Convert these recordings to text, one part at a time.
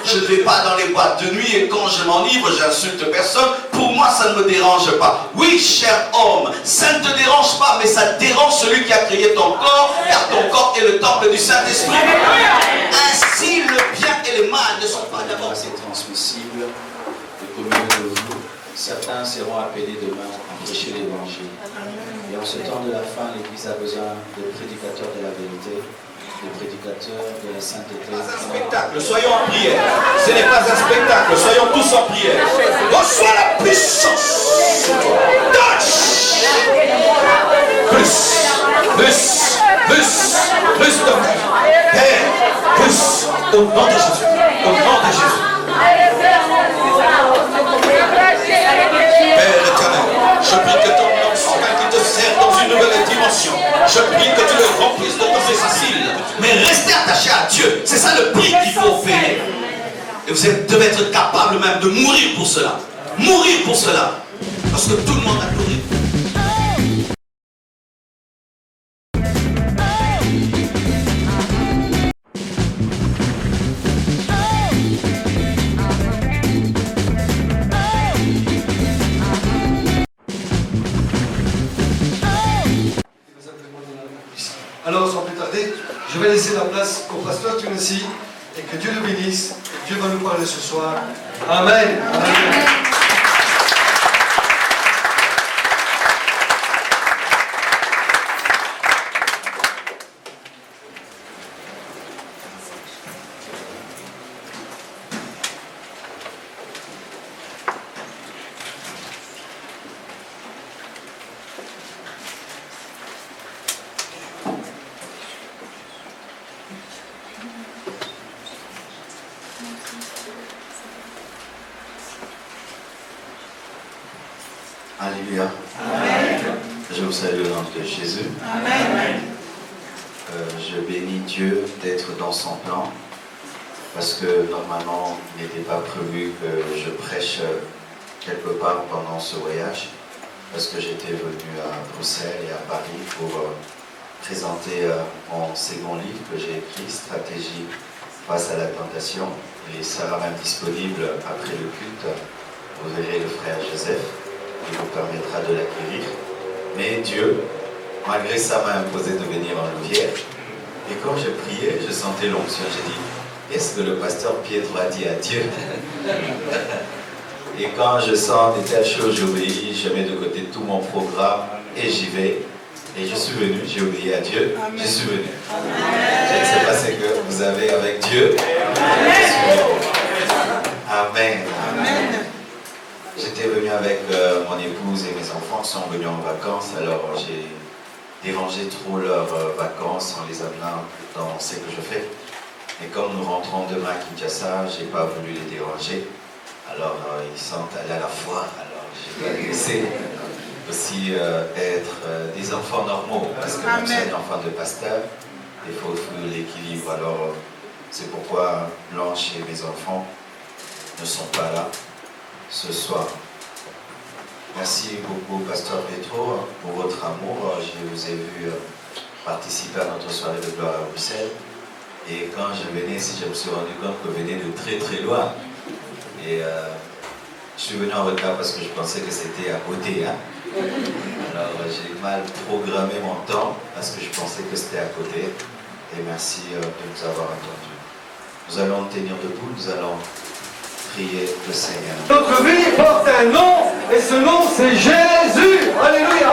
Je ne vais pas dans les boîtes de nuit et quand je m'enivre, j'insulte personne. Pour moi, ça ne me dérange pas. Oui, cher homme, ça ne te dérange pas, mais ça dérange celui qui a créé ton corps, car ton corps est le temple du Saint-Esprit. Ainsi, le bien et le mal ne sont pas d'abord. C'est transmissible au milieu de vous. Certains seront appelés demain à prêcher l'évangile. Et en ce temps de la fin, l'Église a besoin de prédicateurs de la vérité, de prédicateurs de la sainteté. Ce n'est pas un spectacle, soyons en prière. Ce n'est pas un spectacle, soyons tous en prière. Reçois la puissance. Touch. Plus de Père, plus au nom de Jésus. Au nom de Jésus. Père éternel, je prie que ton nom soit qui te sert dans une nouvelle dimension. Je prie que tu le remplisses de tous ces faciles. Mais restez attaché à Dieu. C'est ça le prix qu'il faut faire. Et vous devez être capable même de mourir pour cela. Mourir pour cela. Parce que tout le monde a pleuré. Alors, sans plus tarder, je vais laisser la place au pasteur Tunesi et que Dieu le bénisse. Dieu va nous parler ce soir. Amen. Amen. Alléluia. Amen. Je vous salue au nom de Jésus. Amen. Je bénis Dieu d'être dans son plan parce que normalement il n'était pas prévu que je prêche quelque part pendant ce voyage parce que j'étais venu à Bruxelles et à Paris pour présenter mon second livre que j'ai écrit, Stratégie face à la tentation. Il sera même disponible après le culte. Vous verrez le frère Joseph. Il vous permettra de l'acquérir. Mais Dieu, malgré ça, m'a imposé de venir en Louvière. Et quand je priais, je sentais l'onction. J'ai dit, qu'est-ce que le pasteur Pietro a dit à Dieu? Et quand je sens des telles choses, j'obéis, je mets de côté tout mon programme et j'y vais. Et je suis venu, j'ai obéi à Dieu, je suis venu. Je ne sais pas ce que vous avez avec Dieu. Amen. Amen. J'étais venu avec mon épouse et mes enfants qui sont venus en vacances, alors j'ai dérangé trop leurs vacances en les amenant dans ce que je fais. Et comme nous rentrons demain à Kinshasa, je n'ai pas voulu les déranger. Alors ils sont allés à la foire, alors j'ai laissé aussi être des enfants normaux, parce que nous sommes enfants de pasteur, il faut l'équilibre. Alors c'est pourquoi Blanche et mes enfants ne sont pas là ce soir. Merci beaucoup, pasteur Pietro, pour votre amour. Je vous ai vu participer à notre soirée de gloire à Bruxelles. Et quand je venais ici, je me suis rendu compte que vous venez de très très loin. Et je suis venu en retard parce que je pensais que c'était à côté. Hein? Alors j'ai mal programmé mon temps parce que je pensais que c'était à côté. Et merci de nous avoir entendus. Nous allons tenir debout, nous allons prier le Seigneur. Notre vie porte un nom et ce nom c'est Jésus. Alléluia.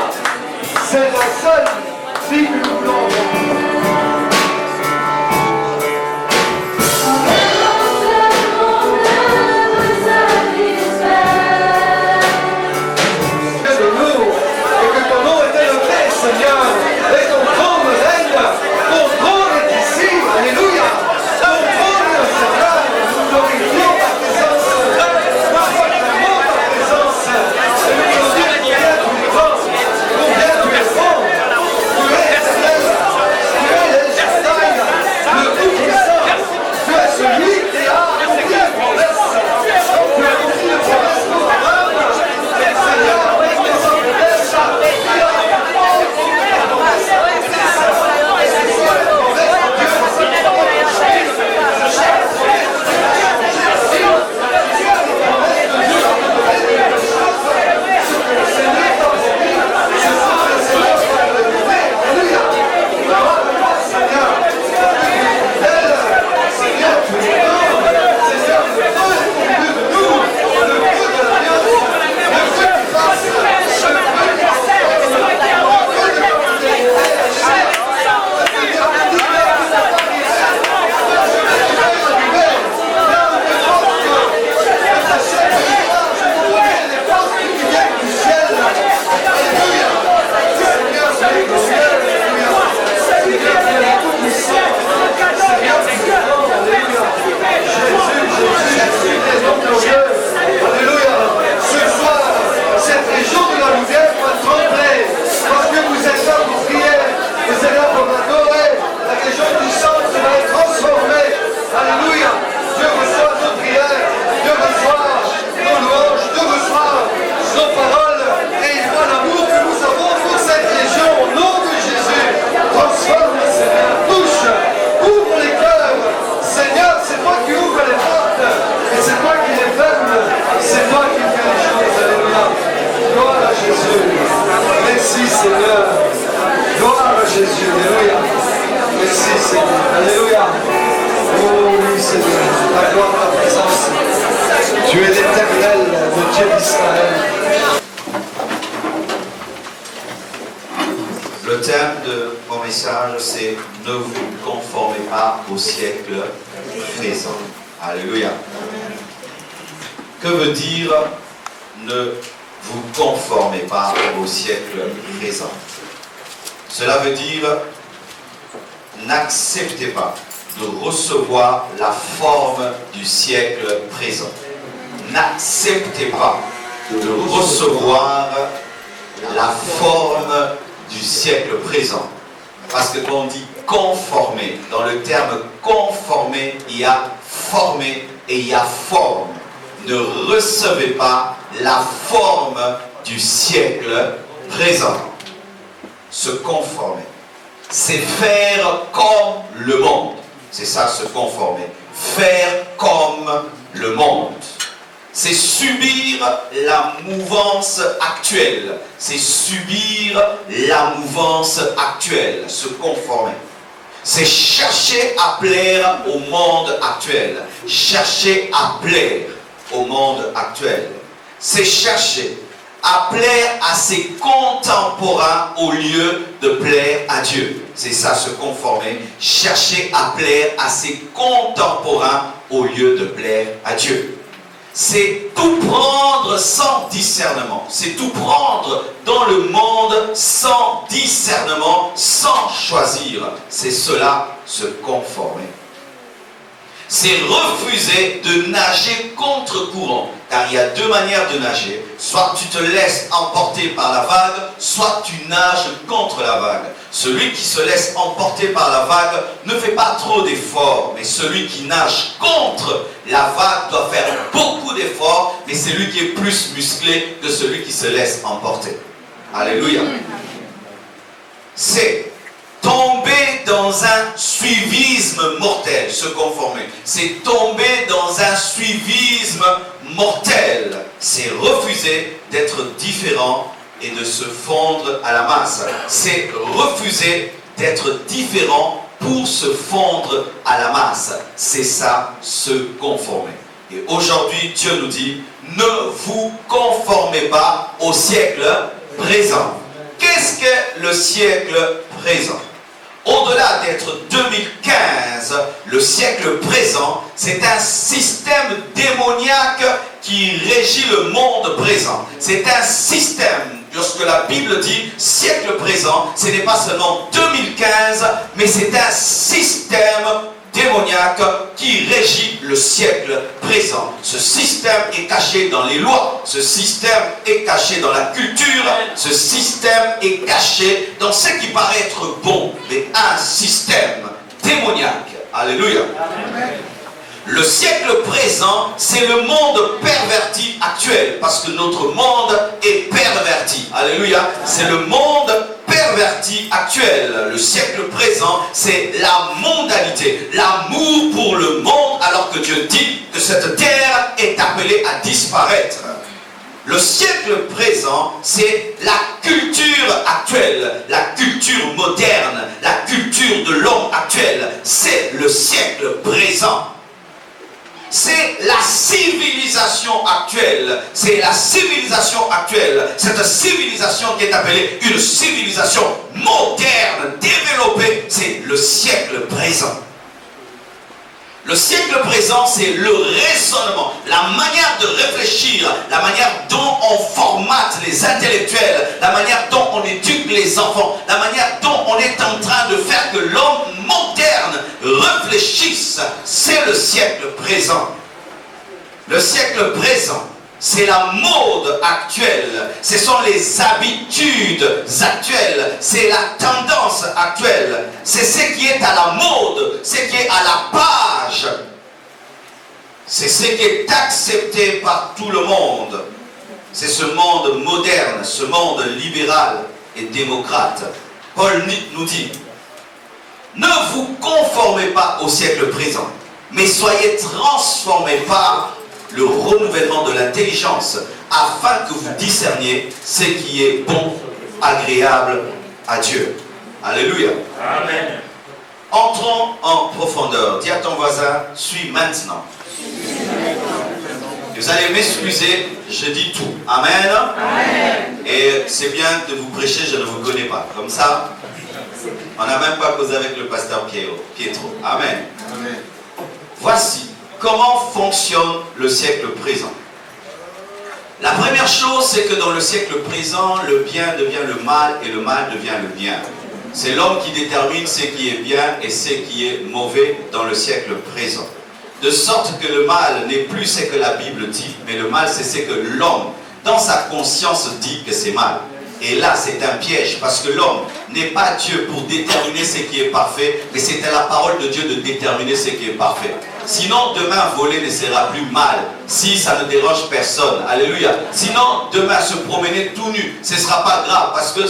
C'est la seule vie que nous voulons. Seigneur, ta gloire, ta présence. Tu es l'Éternel, le Dieu d'Israël. Le thème de mon message, c'est « Ne vous conformez pas au siècle présent ». Alléluia. Que veut dire « Ne vous conformez pas au siècle présent ». Cela veut dire « N'acceptez pas de recevoir la forme du siècle présent. N'acceptez pas de recevoir la forme du siècle présent. » Parce que quand on dit conformer, dans le terme conformer, il y a formé et il y a forme. Ne recevez pas la forme du siècle présent. Se conformer, c'est faire comme le monde. C'est ça, se conformer. Faire comme le monde. C'est subir la mouvance actuelle. C'est subir la mouvance actuelle. Se conformer. C'est chercher à plaire au monde actuel. Chercher à plaire au monde actuel. C'est chercher à plaire à ses contemporains au lieu de plaire à Dieu. C'est ça, se conformer. Chercher à plaire à ses contemporains au lieu de plaire à Dieu. C'est tout prendre sans discernement. C'est tout prendre dans le monde sans discernement, sans choisir. C'est cela, se conformer. C'est refuser de nager contre courant. Car il y a deux manières de nager. Soit tu te laisses emporter par la vague, soit tu nages contre la vague. Celui qui se laisse emporter par la vague ne fait pas trop d'efforts. Mais celui qui nage contre la vague doit faire beaucoup d'efforts. Mais c'est lui qui est plus musclé que celui qui se laisse emporter. Alléluia. C'est tomber dans un suivisme mortel, se conformer. C'est tomber dans un suivisme mortel. C'est refuser d'être différent et de se fondre à la masse. C'est refuser d'être différent pour se fondre à la masse. C'est ça, se conformer. Et aujourd'hui, Dieu nous dit, ne vous conformez pas au siècle présent. Qu'est-ce que le siècle présent? Au-delà d'être 2015, le siècle présent, c'est un système démoniaque qui régit le monde présent. C'est un système, lorsque la Bible dit siècle présent, ce n'est pas seulement 2015, mais c'est un système démoniaque qui régit le siècle présent. Ce système est caché dans les lois, ce système est caché dans la culture, ce système est caché dans ce qui paraît être bon, mais un système démoniaque. Alléluia. Amen. Le siècle présent, c'est le monde perverti actuel, parce que notre monde est perverti. Alléluia. C'est le monde perverti actuel. Le siècle présent, c'est la mondanité, l'amour pour le monde, alors que Dieu dit que cette terre est appelée à disparaître. Le siècle présent, c'est la culture actuelle, la culture moderne, la culture de l'homme actuel. C'est le siècle présent. C'est la civilisation actuelle. C'est la civilisation actuelle. Cette civilisation qui est appelée une civilisation moderne, développée, c'est le siècle présent. Le siècle présent, c'est le raisonnement, la manière de réfléchir, la manière dont on formate les intellectuels, la manière dont on éduque les enfants, la manière dont on est en train de faire que l'homme moderne réfléchisse. C'est le siècle présent. Le siècle présent, c'est la mode actuelle, ce sont les habitudes actuelles, c'est la tendance actuelle, c'est ce qui est à la mode, ce qui est à la page, c'est ce qui est accepté par tout le monde. C'est ce monde moderne, ce monde libéral et démocrate. Paul nous dit, ne vous conformez pas au siècle présent, mais soyez transformés par le renouvellement de l'intelligence, afin que vous discerniez ce qui est bon, agréable à Dieu. Alléluia. Amen. Entrons allons en profondeur. Dis à ton voisin, suis maintenant. Vous allez m'excuser, je dis tout. Amen. Amen. Et c'est bien de vous prêcher, je ne vous connais pas. Comme ça, on n'a même pas causé avec le pasteur Pietro. Amen. Amen. Voici comment fonctionne le siècle présent. La première chose, c'est que dans le siècle présent, le bien devient le mal et le mal devient le bien. C'est l'homme qui détermine ce qui est bien et ce qui est mauvais dans le siècle présent. De sorte que le mal n'est plus ce que la Bible dit, mais le mal c'est ce que l'homme, dans sa conscience, dit que c'est mal. Et là c'est un piège, parce que l'homme n'est pas Dieu pour déterminer ce qui est parfait, mais c'est à la parole de Dieu de déterminer ce qui est parfait. Sinon demain voler ne sera plus mal, si ça ne dérange personne. Alléluia. Sinon demain se promener tout nu, ce ne sera pas grave, parce que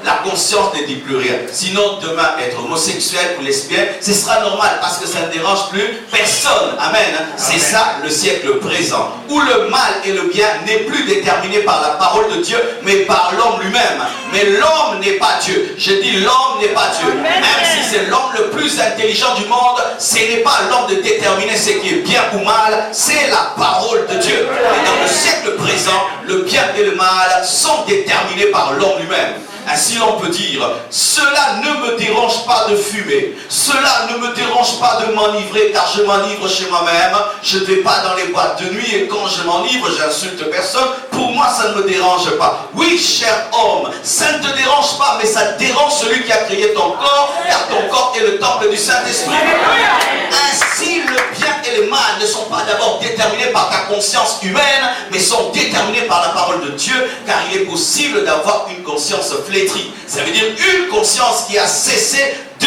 la conscience ne dit plus rien. Sinon demain être homosexuel ou lesbien, ce sera normal, parce que ça ne dérange plus personne. Amen. C'est ça le siècle présent, où le mal et le bien n'est plus déterminé par la parole de Dieu, mais par l'homme lui-même. Mais l'homme n'est pas Dieu. Je dis l'homme n'est pas Dieu. Même si c'est l'homme le plus intelligent du monde, ce n'est pas l'homme de déterminer ce qui est bien ou mal, c'est la parole de Dieu. Et dans le siècle présent, le bien et le mal sont déterminés par l'homme lui-même. Ainsi l'on peut dire, cela ne me dérange pas de fumer, cela ne me dérange pas de m'enivrer, car je m'enivre chez moi-même, je ne vais pas dans les boîtes de nuit et quand je m'enivre, j'insulte personne, pour moi ça ne me dérange pas. Oui, cher homme, ça ne te dérange pas, mais ça dérange celui qui a créé ton corps, car ton corps est le temple du Saint-Esprit. Ainsi, le bien et le mal ne sont pas d'abord déterminés par ta conscience humaine, mais sont déterminés par la parole de Dieu, car il est possible d'avoir une conscience flétrie. Ça veut dire une conscience qui a cessé de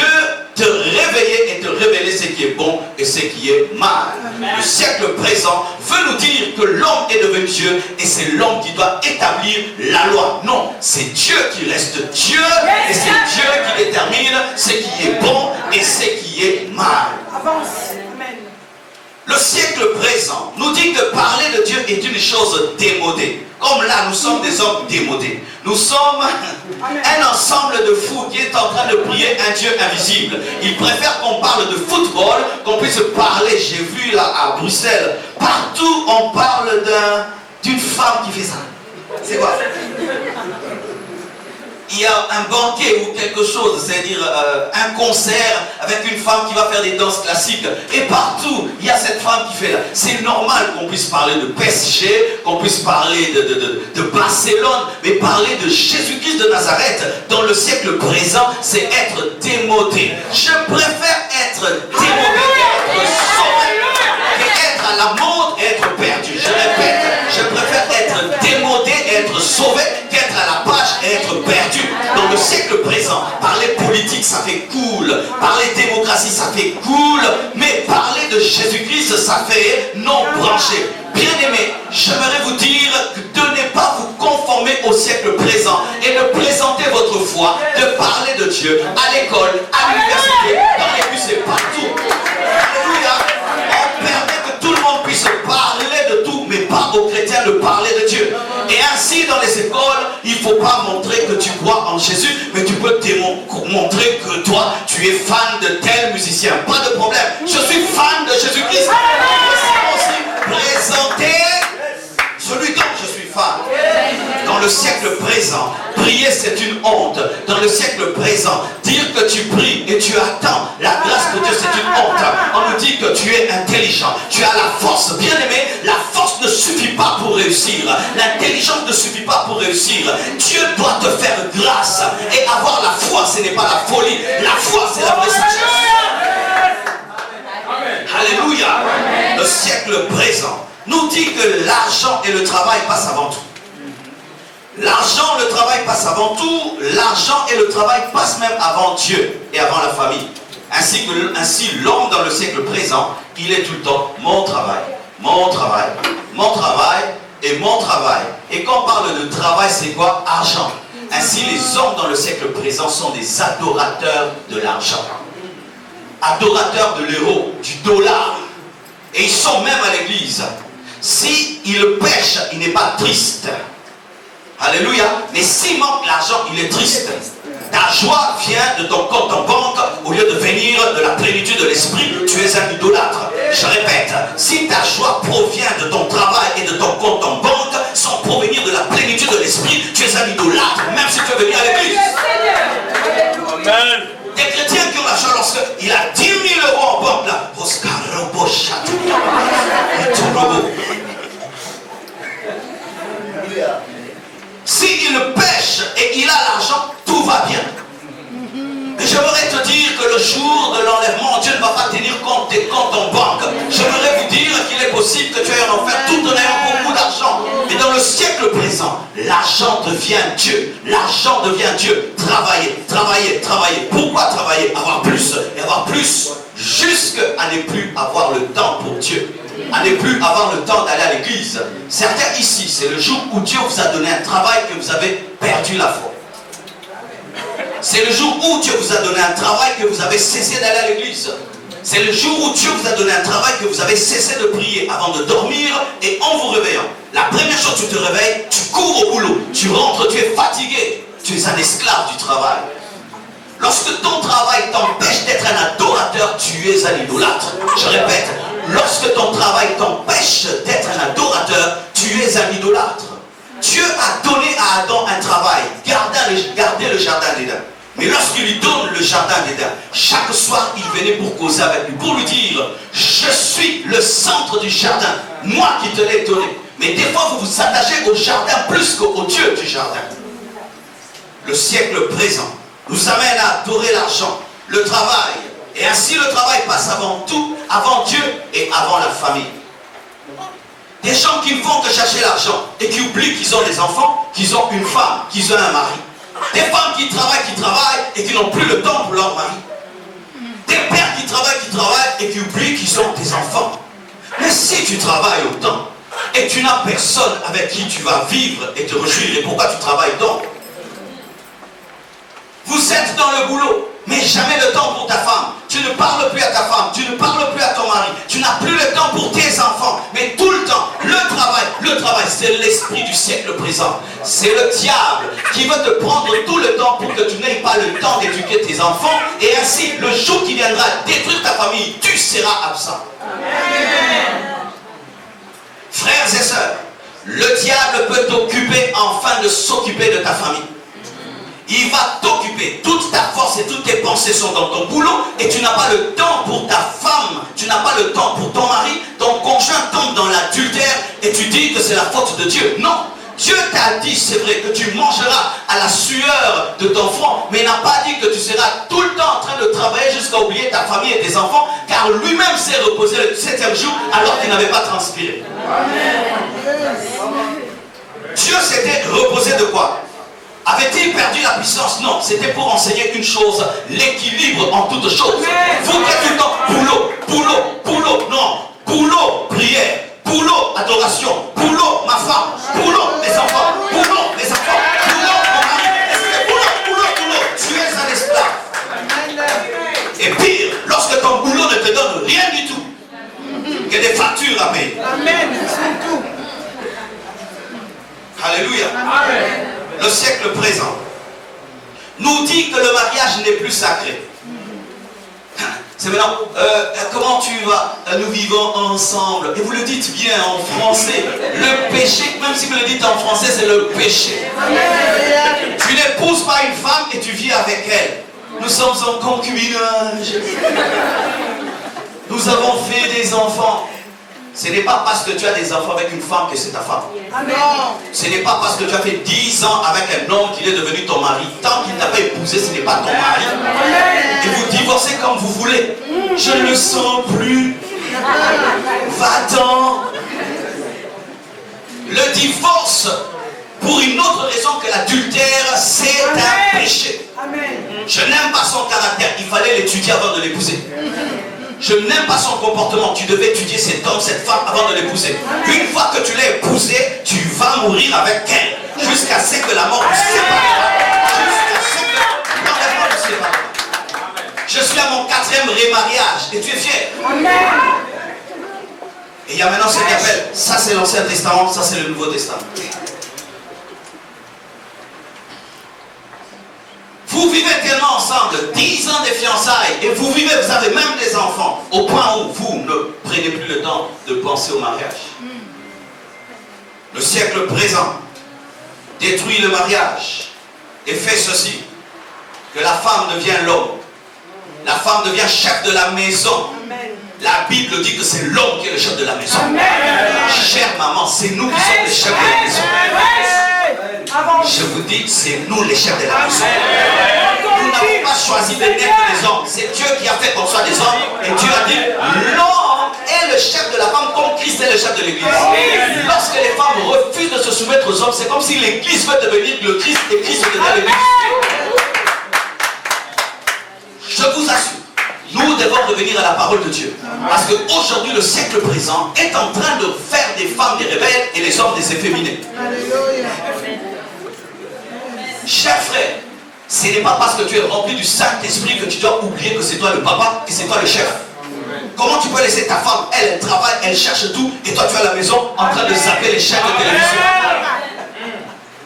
te réveiller et te révéler ce qui est bon et ce qui est mal. Le siècle présent veut nous dire que l'homme est devenu Dieu et c'est l'homme qui doit établir la loi. Non, c'est Dieu qui reste Dieu et c'est Dieu qui détermine ce qui est bon et ce qui est mal. Le siècle présent nous dit que parler de Dieu est une chose démodée. Comme là, nous sommes des hommes démodés. Nous sommes un ensemble de fous qui est en train de prier un Dieu invisible. Ils préfèrent qu'on parle de football, qu'on puisse parler. J'ai vu là à Bruxelles, partout on parle d'une femme qui fait ça. C'est quoi? Il y a un banquet ou quelque chose, c'est-à-dire un concert avec une femme qui va faire des danses classiques. Et partout, il y a cette femme qui fait là. C'est normal qu'on puisse parler de PSG, qu'on puisse parler de Barcelone, mais parler de Jésus-Christ de Nazareth dans le siècle présent, c'est être démodé. Je préfère être démodé qu'être sauvé, qu'être à la mode et être perdu. Je répète, je préfère être démodé et être sauvé qu'être à la page et être perdu. Dans le siècle présent, parler politique ça fait cool, parler démocratie ça fait cool, mais parler de Jésus-Christ ça fait non branché. Bien aimé, j'aimerais vous dire de ne pas vous conformer au siècle présent et de présenter votre foi, de parler de Dieu à l'école, à l'université, dans les bus et partout. Alléluia. On permet que tout le monde puisse parler de tout, mais pas aux chrétiens de parler de Dieu. Et ainsi dans les écoles, il ne faut pas montrer que tu crois en Jésus, mais tu peux montrer que toi, tu es fan de tel musicien. Pas de problème. Je suis fan de Jésus-Christ. Je peux aussi présenter celui dont je suis fan. Dans le siècle présent, prier c'est une honte. Dans le siècle présent, dire que tu pries et tu attends la grâce de Dieu, c'est une honte. On nous dit que tu es intelligent, tu as la force. Bien aimé, la force ne suffit pas pour réussir. L'intelligence ne suffit pas pour réussir. Dieu doit te faire grâce. Et avoir la foi, ce n'est pas la folie. La foi, c'est la vraie sagesse. Alléluia. Le siècle présent nous dit que l'argent et le travail passent avant tout. L'argent, le travail passent avant tout. L'argent et le travail passent même avant Dieu et avant la famille. Ainsi l'homme dans le siècle présent, il est tout le temps mon travail, mon travail, mon travail et mon travail. Et quand on parle de travail, c'est quoi? Argent. Ainsi les hommes dans le siècle présent sont des adorateurs de l'argent. Adorateurs de l'euro, du dollar. Et ils sont même à l'église. S'il pêche, il n'est pas triste. Alléluia. Mais s'il manque l'argent, il est triste. Ta joie vient de ton compte en banque au lieu de venir de la plénitude de l'esprit. Tu es un idolâtre. Je répète, si ta joie provient de ton travail et de ton compte en banque sans provenir de la plénitude de l'esprit, tu es un idolâtre, même si tu es venu à l'église. Amen. Des chrétiens qui ont l'argent lorsqu'il a 10 000 euros en banque là. S'il pêche et il a l'argent, tout va bien. Mais j'aimerais te dire que le jour de l'enlèvement, Dieu ne va pas tenir compte des comptes en banque. J'aimerais vous dire qu'il est possible que tu ailles en enfer tout en ayant beaucoup d'argent. Mais dans le siècle présent, l'argent devient Dieu. L'argent devient Dieu. Travailler, travailler, travailler. Pourquoi travailler? Avoir plus et avoir plus jusqu'à ne plus avoir le temps pour Dieu. À ne plus avoir le temps d'aller à l'église. Certains ici, c'est le jour où Dieu vous a donné un travail que vous avez perdu la foi. C'est le jour où Dieu vous a donné un travail que vous avez cessé d'aller à l'église. C'est le jour où Dieu vous a donné un travail que vous avez cessé de prier avant de dormir et en vous réveillant. La première chose, tu te réveilles, tu cours au boulot, tu rentres, tu es fatigué, tu es un esclave du travail. Lorsque ton travail t'empêche d'être un adorateur, tu es un idolâtre. Je répète, lorsque ton travail t'empêche d'être un adorateur, tu es un idolâtre. Dieu a donné à Adam un travail, garder le jardin d'Éden. Mais lorsqu'il lui donne le jardin d'Éden, chaque soir il venait pour causer avec lui, pour lui dire, je suis le centre du jardin, moi qui te l'ai donné. Mais des fois vous vous attachez au jardin plus qu'au Dieu du jardin. Le siècle présent nous amène à adorer l'argent, le travail. Et ainsi le travail passe avant tout, avant Dieu et avant la famille. Des gens qui ne font que chercher l'argent et qui oublient qu'ils ont des enfants, qu'ils ont une femme, qu'ils ont un mari. Des femmes qui travaillent et qui n'ont plus le temps pour leur mari. Des pères qui travaillent et qui oublient qu'ils ont des enfants. Mais si tu travailles autant et tu n'as personne avec qui tu vas vivre et te réjouir, et pourquoi tu travailles donc? Vous êtes dans le boulot, mais jamais le temps pour ta femme. Tu ne parles plus à ta femme, tu ne parles plus à ton mari. Tu n'as plus le temps pour tes enfants. Mais tout le temps, le travail, c'est l'esprit du siècle présent. C'est le diable qui veut te prendre tout le temps pour que tu n'aies pas le temps d'éduquer tes enfants. Et ainsi, le jour qui viendra détruire ta famille, tu seras absent. Amen. Frères et sœurs, le diable peut t'occuper afin de s'occuper de ta famille. Il va t'occuper, toute ta force et toutes tes pensées sont dans ton boulot et tu n'as pas le temps pour ta femme, tu n'as pas le temps pour ton mari, ton conjoint tombe dans l'adultère et tu dis que c'est la faute de Dieu. Non, Dieu t'a dit, c'est vrai, que tu mangeras à la sueur de ton front, mais il n'a pas dit que tu seras tout le temps en train de travailler jusqu'à oublier ta famille et tes enfants, car lui-même s'est reposé le 7e jour alors qu'il n'avait pas transpiré. Amen. Dieu s'était reposé de quoi? Avait-il perdu la puissance? Non, c'était pour enseigner une chose, l'équilibre en toutes choses. Vous qui êtes tout le temps, boulot, non, boulot, prière, boulot, adoration, boulot, ma femme, boulot, mes enfants, boulot, mon mari, boulot, tu es un esclave. Et pire, lorsque ton boulot ne te donne rien du tout, il y a des factures à payer. Amen, c'est tout. Alléluia. Amen. Le siècle présent nous dit que le mariage n'est plus sacré. C'est maintenant, comment tu vas? Nous vivons ensemble. Et vous le dites bien en français. Le péché, même si vous le dites en français, c'est le péché. Tu n'épouses pas une femme et tu vis avec elle. Nous sommes en concubinage. Nous avons fait des enfants. Ce n'est pas parce que tu as des enfants avec une femme que c'est ta femme. Amen. Ce n'est pas parce que tu as fait 10 ans avec un homme qu'il est devenu ton mari. Tant qu'il n'a pas épousé, ce n'est pas ton mari. Amen. Et vous divorcez comme vous voulez. Je ne le sens plus. Va-t'en. Le divorce, pour une autre raison que l'adultère, c'est un péché. Amen. Je n'aime pas son caractère. Il fallait l'étudier avant de l'épouser. Je n'aime pas son comportement. Tu devais étudier cet homme, cette femme avant de l'épouser. Une fois que tu l'as épousée, tu vas mourir avec elle. Jusqu'à ce que la mort vous séparera. Jusqu'à ce que l'enlèvement vous séparera. Je suis à mon 4e remariage. Et tu es fier. Et il y a maintenant ce qu'on appelle, ça c'est l'Ancien Testament, ça c'est le Nouveau Testament. Vous vivez tellement ensemble, 10 ans de fiançailles, et vous avez même des enfants, au point où vous ne prenez plus le temps de penser au mariage. Le siècle présent détruit le mariage et fait ceci, que la femme devient l'homme. La femme devient chef de la maison. La Bible dit que c'est l'homme qui est le chef de la maison. Chère maman, c'est nous qui sommes les chefs de la maison. Je vous dis, c'est nous les chefs de la maison. Nous n'avons pas choisi de naître des hommes. C'est Dieu qui a fait qu'on soit des hommes. Et Dieu a dit, l'homme est le chef de la femme comme Christ est le chef de l'église. Lorsque les femmes refusent de se soumettre aux hommes, c'est comme si l'église veut devenir le Christ et Christ veut devenir l'église. Je vous assure, nous devons revenir à la parole de Dieu. Parce qu'aujourd'hui, le siècle présent est en train de faire des femmes des rebelles et les hommes des efféminés. Chers frères, ce n'est pas parce que tu es rempli du Saint-Esprit que tu dois oublier que c'est toi le papa et c'est toi le chef. Comment tu peux laisser ta femme, elle travaille, elle cherche tout, et toi tu es à la maison en train de zapper les chaînes de télévision?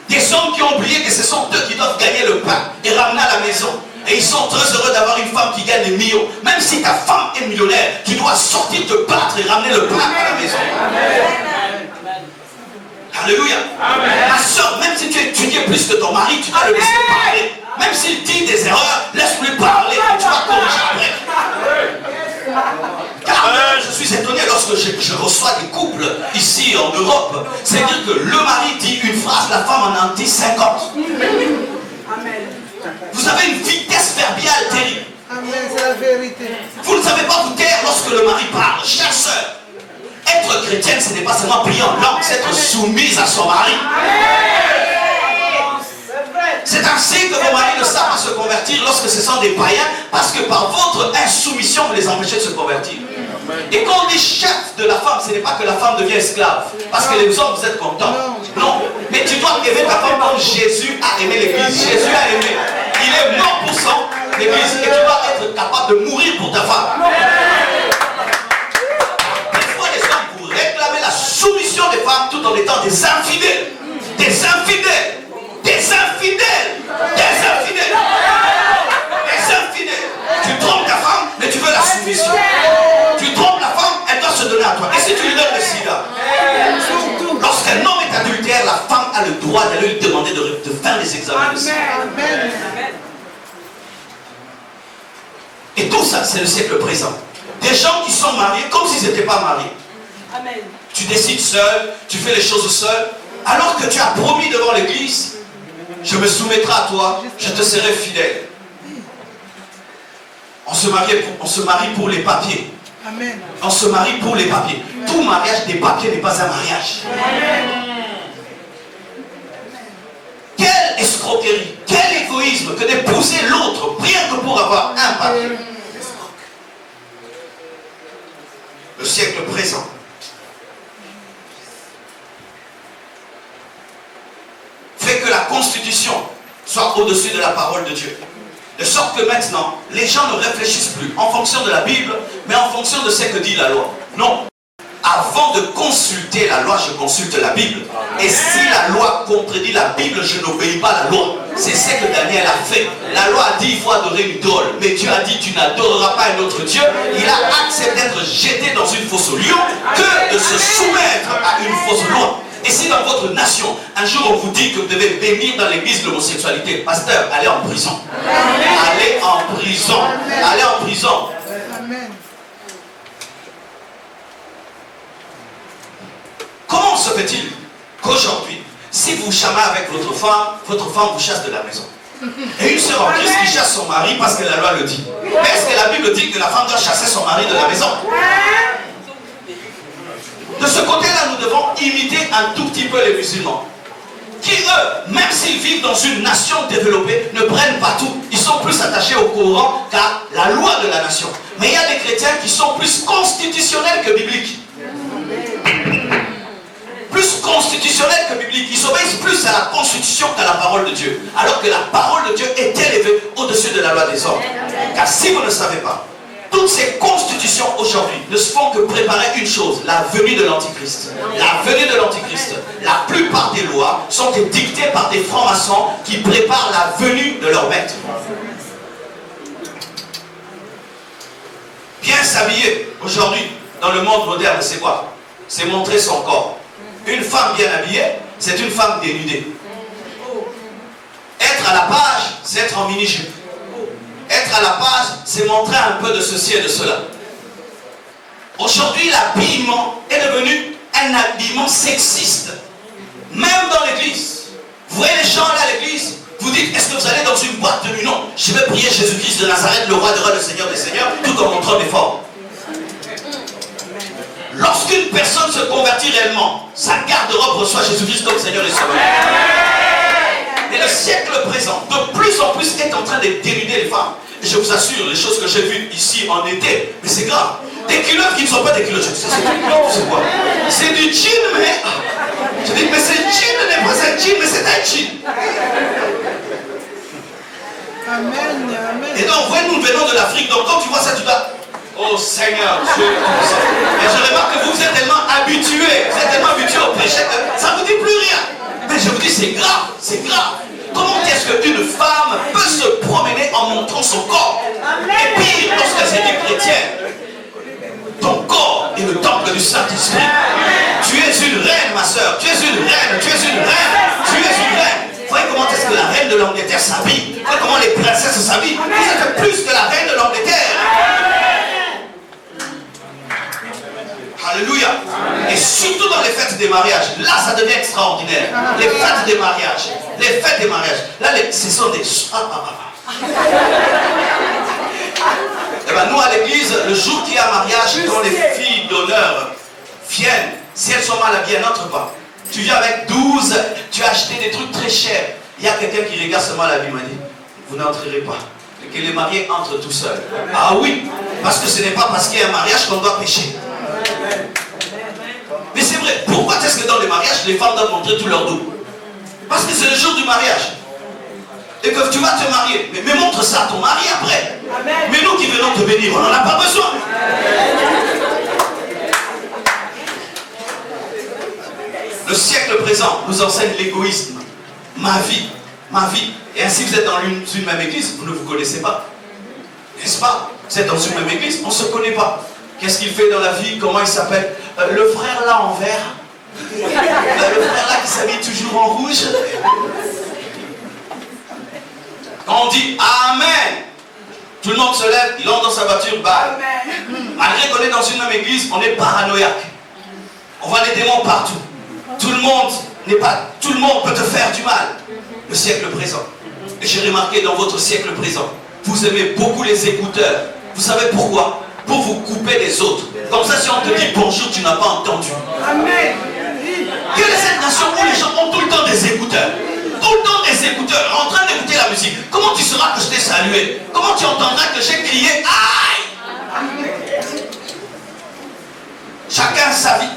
Des hommes qui ont oublié que ce sont eux qui doivent gagner le pain et ramener à la maison. Et ils sont très heureux d'avoir une femme qui gagne des millions. Même si ta femme est millionnaire, tu dois sortir, te battre et ramener le pain à la maison. Alléluia. Ma soeur, même si tu étudies plus que ton mari, tu dois le laisser parler. Même s'il dit des erreurs, laisse-lui parler et tu vas corriger après. Car je suis étonné lorsque je reçois des couples ici en Europe. C'est-à-dire que le mari dit une phrase, la femme en dit 50. Vous avez une vitesse verbiale terrible. C'est la vérité. Vous ne savez pas vous taire lorsque le mari parle. Chère sœur, être chrétienne, ce n'est pas seulement prier en langue, c'est être soumise à son mari. C'est ainsi que vos maris ne savent pas se convertir lorsque ce sont des païens, parce que par votre insoumission, vous les empêchez de se convertir. Et quand on dit chef de la femme, ce n'est pas que la femme devient esclave, parce que les hommes, vous êtes contents. Non, mais tu dois aimer ta femme comme Jésus a aimé l'église. Jésus a aimé. Il est mort pour son église et tu dois être capable de mourir pour ta femme. Des fois, les hommes, vous réclamez la soumission des femmes tout en étant des infidèles. Des infidèles. Des infidèles. Des infidèles. Des infidèles. Tu trompes ta femme, mais tu veux la soumission. Tu trompes la femme, elle doit se donner à toi. Et si tu lui donnes le sida, lorsqu'un homme est adultère, la femme a le droit d'aller lui demander de faire des examens de sida. Et tout ça, c'est le siècle présent. Des gens qui sont mariés comme s'ils n'étaient pas mariés. Amen. Tu décides seul, tu fais les choses seul, alors que tu as promis devant l'église, je me soumettrai à toi, je te serai fidèle. On se marie pour les papiers. Amen. On se marie pour les papiers. Tout mariage des papiers n'est pas un mariage. Amen. Quelle escroquerie, quel égoïsme que d'épouser l'autre rien que pour avoir un papier. Le siècle présent fait que la constitution soit au-dessus de la parole de Dieu. De sorte que maintenant, les gens ne réfléchissent plus en fonction de la Bible, mais en fonction de ce que dit la loi. Non. Avant de consulter la loi, je consulte la Bible. Et si la loi contredit la Bible, je n'obéis pas à la loi. C'est ce que Daniel a fait. La loi a dit il faut adorer une idole. Mais Dieu a dit tu n'adoreras pas un autre Dieu. Il a accepté d'être jeté dans une fosse au lion que de se soumettre à une fausse loi. Et si dans votre nation, un jour on vous dit que vous devez bénir dans l'église l'homosexualité, pasteur, allez en prison. Allez en prison. Allez en prison. Amen. Comment se fait-il qu'aujourd'hui, si vous chamaillez avec votre femme vous chasse de la maison? Et une sœur en Christ qui chasse son mari parce que la loi le dit. Mais est-ce que la Bible dit que la femme doit chasser son mari de la maison? De ce côté-là, nous devons imiter un tout petit peu les musulmans. Qui, eux, même s'ils vivent dans une nation développée, ne prennent pas tout. Ils sont plus attachés au Coran qu'à la loi de la nation. Mais il y a des chrétiens qui sont plus constitutionnels que bibliques. Plus constitutionnels que bibliques. Ils obéissent plus à la constitution qu'à la parole de Dieu. Alors que la parole de Dieu est élevée au-dessus de la loi des hommes. Car si vous ne savez pas, toutes ces constitutions conversions aujourd'hui ne font que préparer une chose, la venue de l'Antichrist. La venue de l'Antichrist. La plupart des lois sont dictées par des francs-maçons qui préparent la venue de leur maître. Bien s'habiller aujourd'hui dans le monde moderne, c'est quoi? C'est montrer son corps. Une femme bien habillée, c'est une femme dénudée. Être à la page, c'est être en mini-jupe. Être à la page, c'est montrer un peu de ceci et de cela. Aujourd'hui, l'habillement est devenu un habillement sexiste. Même dans l'église. Vous voyez les gens là à l'église, vous dites, est-ce que vous allez dans une boîte de nuit? Non, je vais prier Jésus-Christ de Nazareth, le roi des rois, le Seigneur des seigneurs, tout en montrant mes formes. Lorsqu'une personne se convertit réellement, sa garde-robe reçoit Jésus-Christ comme Seigneur et Sauveur. Mais le siècle présent, de plus en plus, est en train de dénuder les femmes. Et je vous assure, les choses que j'ai vues ici en été, mais c'est grave. Des culottes qui ne sont pas des culottes. C'est quoi? C'est du jean, mais... Je dis, mais ce jean n'est pas un jean, mais c'est un jean. Amen, amen. Et donc, voyez, nous venons de l'Afrique, donc quand tu vois ça, tu vas... Oh Seigneur, Dieu. Et je remarque que vous êtes tellement habitués, au péché, que ça ne vous dit plus rien. Mais je vous dis, c'est grave, c'est grave. Comment est-ce qu'une femme peut se promener en montrant son corps? Et pire, lorsqu'elle s'est dit chrétienne, ton corps est le temple du Saint-Esprit. Tu es une reine, ma soeur. Tu es une reine, tu es une reine, tu es une reine. Vous voyez comment est-ce que la reine de l'Angleterre s'habille? Vous voyez comment les princesses s'habillent? Vous êtes plus que la reine de l'Angleterre. Alléluia. Et surtout dans les fêtes des mariages, là ça devient extraordinaire. Les fêtes des mariages, là ce sont des... Et ben nous à l'église, le jour qu'il y a un mariage, quand les filles d'honneur viennent, si elles sont mal habillées, elles n'entrent pas. Tu viens avec 12, tu as acheté des trucs très chers. Il y a quelqu'un qui regarde ce mal habillé, il m'a dit, vous n'entrerez pas. Et que les mariés entrent tout seuls. Ah oui, parce que ce n'est pas parce qu'il y a un mariage qu'on doit pécher. Mais c'est vrai, pourquoi est-ce que dans les mariages, les femmes doivent montrer tout leur dos? Parce que c'est le jour du mariage. Et que tu vas te marier. Mais montre ça à ton mari après. Mais nous qui venons te bénir, on n'en a pas besoin. Le siècle présent nous enseigne l'égoïsme. Ma vie. Et ainsi vous êtes dans une même église, vous ne vous connaissez pas. N'est-ce pas? Vous êtes dans une même église, on ne se connaît pas. Qu'est-ce qu'il fait dans la vie? Comment il s'appelle? Le frère là en vert. Le frère là qui s'habille toujours en rouge. Quand on dit Amen, tout le monde se lève, il entre dans sa voiture, bye. Malgré qu'on est dans une même église, on est paranoïaque. On voit les démons partout. Tout le monde peut te faire du mal. Le siècle présent. Et j'ai remarqué dans votre siècle présent, vous aimez beaucoup les écouteurs. Vous savez pourquoi? Pour vous couper des autres. Comme ça, si on te dit bonjour, tu n'as pas entendu. Amen. Quelle est cette nation où les gens ont tout le temps des écouteurs? Tout le temps des écouteurs, en train d'écouter la musique. Comment tu sauras que je t'ai salué? Comment tu entendras que j'ai crié aïe? Chacun sa vie.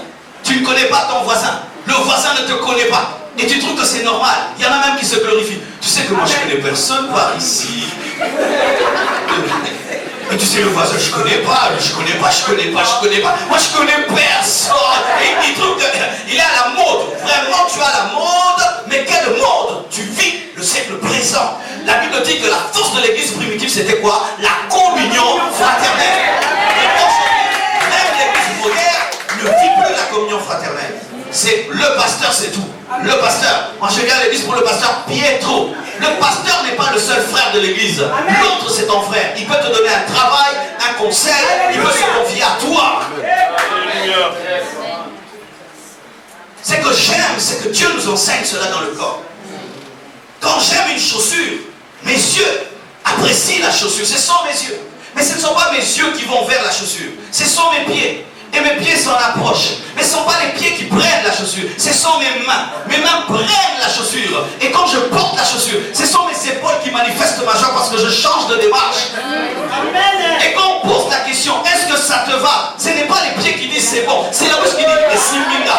Tu ne connais pas ton voisin. Le voisin ne te connaît pas. Et tu trouves que c'est normal. Il y en a même qui se glorifient. Tu sais que moi je connais personne par ici. Mais tu sais, le voisin, je connais pas. Moi je connais personne. Et il trouve qu'il est à la mode. Vraiment, tu as la mode. Mais quelle mode? Tu vis le siècle présent. La Bible dit que la force de l'église primitive, c'était quoi? La communion fraternelle. Et aujourd'hui, même l'église moderne ne vit plus la communion fraternelle. C'est le pasteur, c'est tout. Le pasteur. Moi, je viens à l'église pour le pasteur Pietro. Le pasteur n'est pas le seul frère de l'église. L'autre, c'est ton frère. Il peut te donner un travail, un conseil. Il peut se confier à toi. C'est que j'aime, c'est que Dieu nous enseigne cela dans le corps. Quand j'aime une chaussure, mes yeux apprécient la chaussure. Ce sont mes yeux. Mais ce ne sont pas mes yeux qui vont vers la chaussure. Ce sont mes pieds. Et mes pieds s'en approchent. Mais ce ne sont pas les pieds qui prennent la chaussure. Ce sont mes mains. Mes mains prennent la chaussure. Et quand je porte la chaussure, ce sont mes épaules qui manifestent ma joie parce que je change de démarche. Amen. Et quand on pose la question, est-ce que ça te va? Ce n'est pas les pieds qui disent c'est bon. C'est la bouche qui dit et Simina.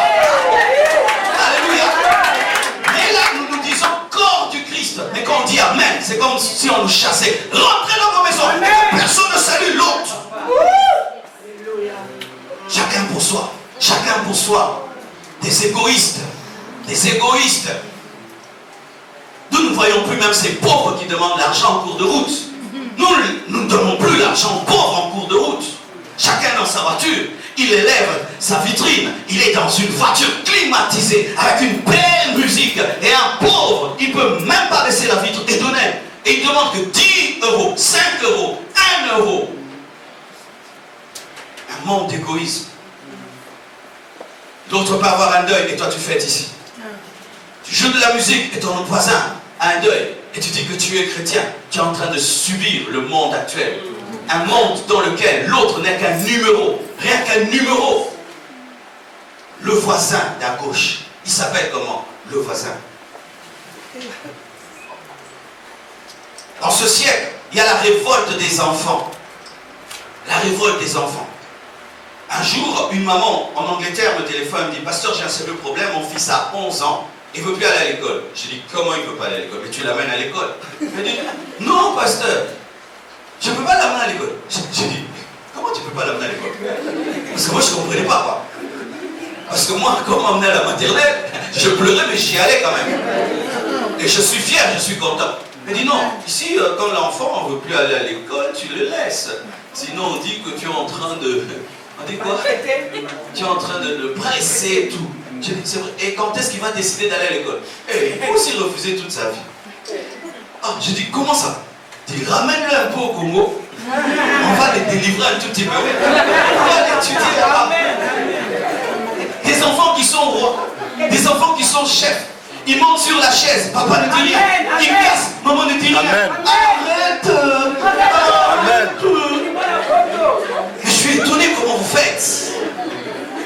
Alléluia. Mais là, nous nous disons corps du Christ. Mais quand on dit Amen, c'est comme si on nous chassait. Rentrez dans vos maisons. Et que personne ne salue l'autre. soir. Des égoïstes. Des égoïstes. Nous ne voyons plus même ces pauvres qui demandent l'argent en cours de route. Nous ne donnons plus l'argent aux pauvres en cours de route. Chacun dans sa voiture, il élève sa vitrine, il est dans une voiture climatisée avec une belle musique. Et un pauvre, il ne peut même pas baisser la vitre et donner. Et il demande que 10 euros, 5 euros, 1 euro. Un monde d'égoïsme. L'autre peut avoir un deuil et toi tu fêtes ici. Tu joues de la musique et ton voisin a un deuil. Et tu dis que tu es chrétien. Tu es en train de subir le monde actuel. Un monde dans lequel l'autre n'est qu'un numéro. Rien qu'un numéro. Le voisin d'à gauche, il s'appelle comment? Le voisin. Dans ce siècle, il y a la révolte des enfants. La révolte des enfants. Un jour, une maman en Angleterre me téléphone, me dit « Pasteur, j'ai un sérieux problème, mon fils a 11 ans, il ne veut plus aller à l'école. » J'ai dit « Comment il ne veut pas aller à l'école? Mais tu l'amènes à l'école. » Il m'a dit « Non, pasteur, je ne peux pas l'amener à l'école. » J'ai dit « Comment tu ne peux pas l'amener à l'école? » Parce que moi, je ne comprenais pas, quoi. Parce que moi, quand on m'emmenait à la maternelle, je pleurais, mais j'y allais quand même. Et je suis fier, je suis content. Il m'a dit « Non, ici, quand l'enfant ne veut plus aller à l'école, tu le laisses. Sinon, on dit que tu es en train de... On dit quoi? Tu es en train de le presser et tout. Je dis, c'est vrai. Et quand est-ce qu'il va décider d'aller à l'école? Il peut aussi refuser toute sa vie. Ah, je dis, comment ça? Tu ramènes-le un peu au Congo. On va les délivrer un tout petit peu. On va l'étudier là-bas. Des enfants qui sont rois. Des enfants qui sont chefs. Ils montent sur la chaise. Papa ne dit rien. Ils cassent. Maman ne dit rien. Arrête. Arrête. Je suis étonné comment vous faites.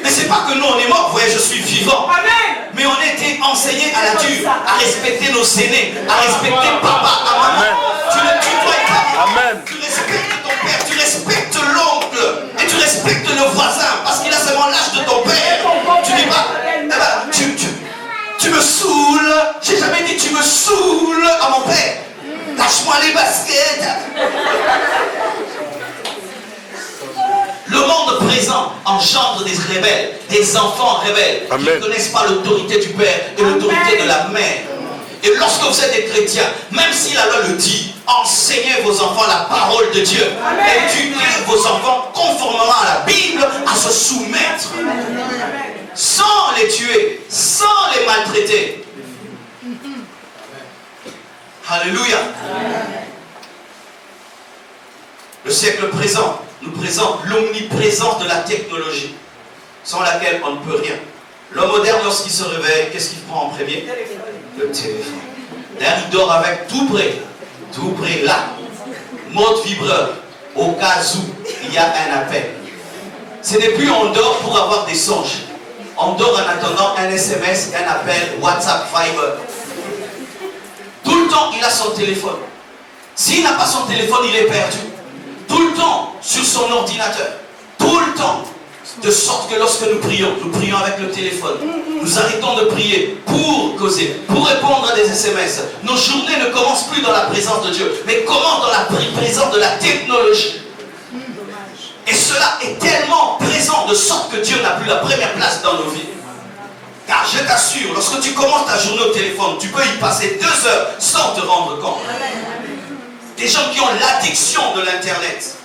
Mais c'est pas que nous on est morts, vous voyez, je suis vivant. Amen. Mais on a été enseignés à la dure, à respecter nos aînés, à respecter papa, à maman. Tu ne tutoies pas. Amen. Tu respectes ton père, tu respectes l'oncle et tu respectes le voisin parce qu'il a seulement l'âge de ton père. Tu dis pas, eh ben, tu me saoules. J'ai jamais dit tu me saoules à mon père. Lâche-moi les baskets. Le monde présent engendre des rebelles, des enfants rebelles. Amen. Qui ne connaissent pas l'autorité du Père et l'autorité de la mère. Et lorsque vous êtes des chrétiens, même si la loi le dit, enseignez vos enfants la parole de Dieu. Éduquez vos enfants conformément à la Bible à se soumettre. Sans les tuer, sans les maltraiter. Alléluia. Le siècle présent nous présente l'omniprésence de la technologie, sans laquelle on ne peut rien. L'homme moderne, lorsqu'il se réveille, qu'est-ce qu'il prend en premier? Le téléphone. D'ailleurs, il dort avec tout près là. Mode vibreur, au cas où il y a un appel. Ce n'est plus on dort pour avoir des songes. On dort en attendant un SMS, un appel, WhatsApp, Viber. Tout le temps, il a son téléphone. S'il n'a pas son téléphone, il est perdu. Tout le temps sur son ordinateur. Tout le temps. De sorte que lorsque nous prions avec le téléphone. Nous arrêtons de prier pour causer, pour répondre à des SMS. Nos journées ne commencent plus dans la présence de Dieu, mais commencent dans la présence de la technologie. Et cela est tellement présent de sorte que Dieu n'a plus la première place dans nos vies. Car je t'assure, lorsque tu commences ta journée au téléphone, tu peux y passer 2 heures sans te rendre compte. Des gens qui ont l'addiction de l'internet.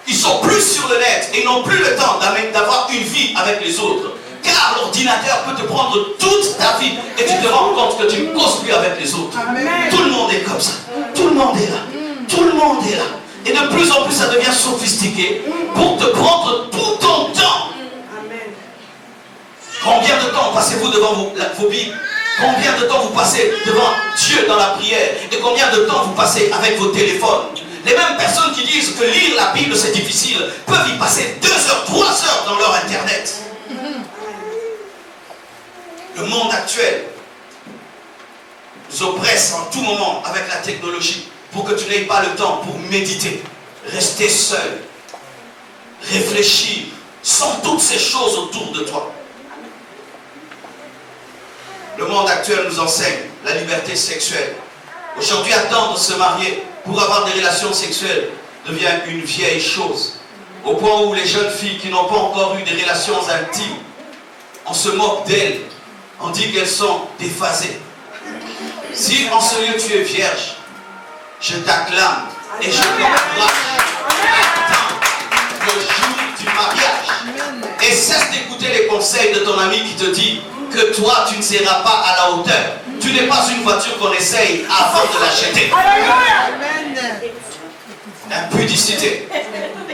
Ils sont plus sur le net et n'ont plus le temps d'avoir une vie avec les autres. Car l'ordinateur peut te prendre toute ta vie et tu te rends compte que tu ne causes plus avec les autres. Amen. Tout le monde est comme ça. Tout le monde est là. Tout le monde est là. Et de plus en plus ça devient sophistiqué pour te prendre tout ton temps. Amen. Combien de temps passez-vous devant vos Bibles? Combien de temps vous passez devant Dieu dans la prière? Et combien de temps vous passez avec vos téléphones? Les mêmes personnes qui disent que lire la Bible c'est difficile peuvent y passer 2 heures, 3 heures dans leur internet. Le monde actuel nous oppresse en tout moment avec la technologie pour que tu n'aies pas le temps pour méditer, rester seul, réfléchir sans toutes ces choses autour de toi. Le monde actuel nous enseigne la liberté sexuelle. Aujourd'hui, attendre de se marier pour avoir des relations sexuelles devient une vieille chose. Au point où les jeunes filles qui n'ont pas encore eu des relations intimes on se moque d'elles, on dit qu'elles sont déphasées. Si en ce lieu tu es vierge, je t'acclame et je t'encourage. Attends le jour du mariage. Et cesse d'écouter les conseils de ton ami qui te dit que toi tu ne seras pas à la hauteur. Tu n'es pas une voiture qu'on essaye avant de l'acheter. L'impudicité,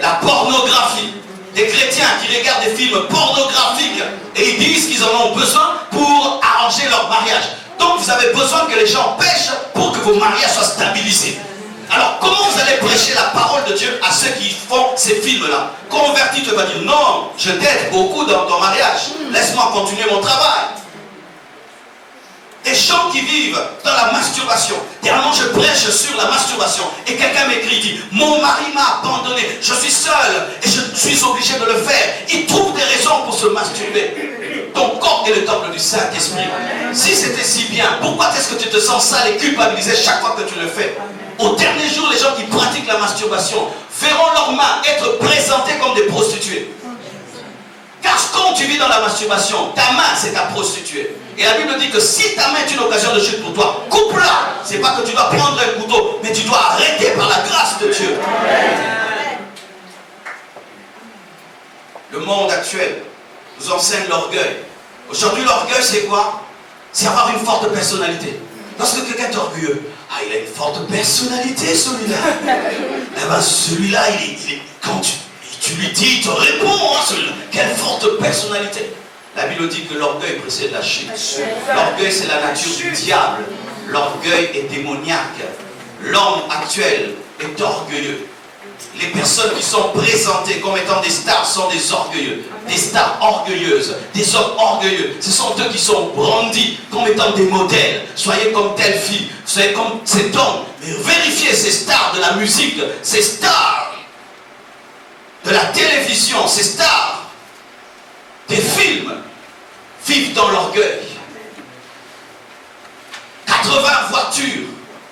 la pornographie. Des chrétiens qui regardent des films pornographiques et ils disent qu'ils en ont besoin pour arranger leur mariage. Donc vous avez besoin que les gens pêchent pour que vos mariages soient stabilisés. Alors comment vous allez prêcher la parole de Dieu à ceux qui font ces films-là? Converti te va dire non, je t'aide beaucoup dans ton mariage. Laisse-moi continuer mon travail. Des gens qui vivent dans la masturbation. Dernièrement, je prêche sur la masturbation. Et quelqu'un m'écrit, dit, mon mari m'a abandonné. Je suis seul et je suis obligé de le faire. Il trouve des raisons pour se masturber. Ton corps est le temple du Saint-Esprit. Si c'était si bien, pourquoi est-ce que tu te sens sale et culpabilisé chaque fois que tu le fais? Au dernier jour, les gens qui pratiquent la masturbation verront leurs mains être présentées comme des prostituées. Car quand tu vis dans la masturbation, ta main c'est ta prostituée. Et la Bible dit que si ta main est une occasion de chute pour toi, coupe-la. C'est pas que tu dois prendre un couteau, mais tu dois arrêter par la grâce de Dieu. Le monde actuel nous enseigne l'orgueil. Aujourd'hui, l'orgueil c'est quoi? C'est avoir une forte personnalité. Lorsque quelqu'un est orgueilleux, ah, il a une forte personnalité celui-là. Eh ben celui-là, quand tu lui dis, il te répond, hein, celui-là. Quelle forte personnalité. La Bible dit que l'orgueil précède la chute. L'orgueil, c'est la nature du diable. L'orgueil est démoniaque. L'homme actuel est orgueilleux. Les personnes qui sont présentées comme étant des stars sont des orgueilleux. Des stars orgueilleuses. Des hommes orgueilleux. Ce sont eux qui sont brandis comme étant des modèles. Soyez comme telle fille. Soyez comme cet homme. Mais vérifiez ces stars de la musique. Ces stars de la télévision. Ces stars des films vivent dans l'orgueil. 80 voitures,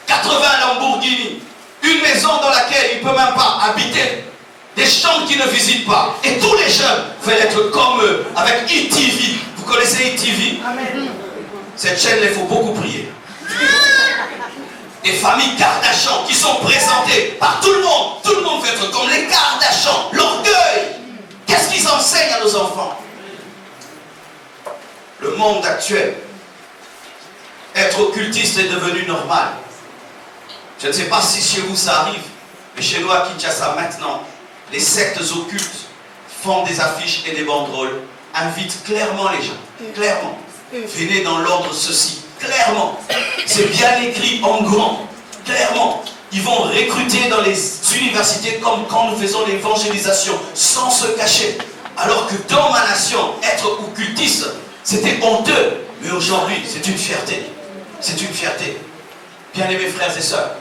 80 Lamborghini, une maison dans laquelle il ne peut même pas habiter, des chambres qu'il ne visite pas. Et tous les jeunes veulent être comme eux, avec ETV. Vous connaissez ETV? Cette chaîne, il faut beaucoup prier. Des familles Kardashian qui sont présentées par tout le monde. Tout le monde veut être comme les Kardashian. L'orgueil. Qu'est-ce qu'ils enseignent à nos enfants? Le monde actuel, être occultiste est devenu normal. Je ne sais pas si chez vous ça arrive, mais chez nous à Kinshasa maintenant, les sectes occultes font des affiches et des banderoles, invitent clairement les gens, clairement. Venez dans l'ordre ceci, clairement. C'est bien écrit en grand, clairement. Ils vont recruter dans les universités comme quand nous faisons l'évangélisation, sans se cacher. Alors que dans ma nation, être occultiste, c'était honteux, mais aujourd'hui, c'est une fierté. C'est une fierté. Bien-aimés frères et sœurs,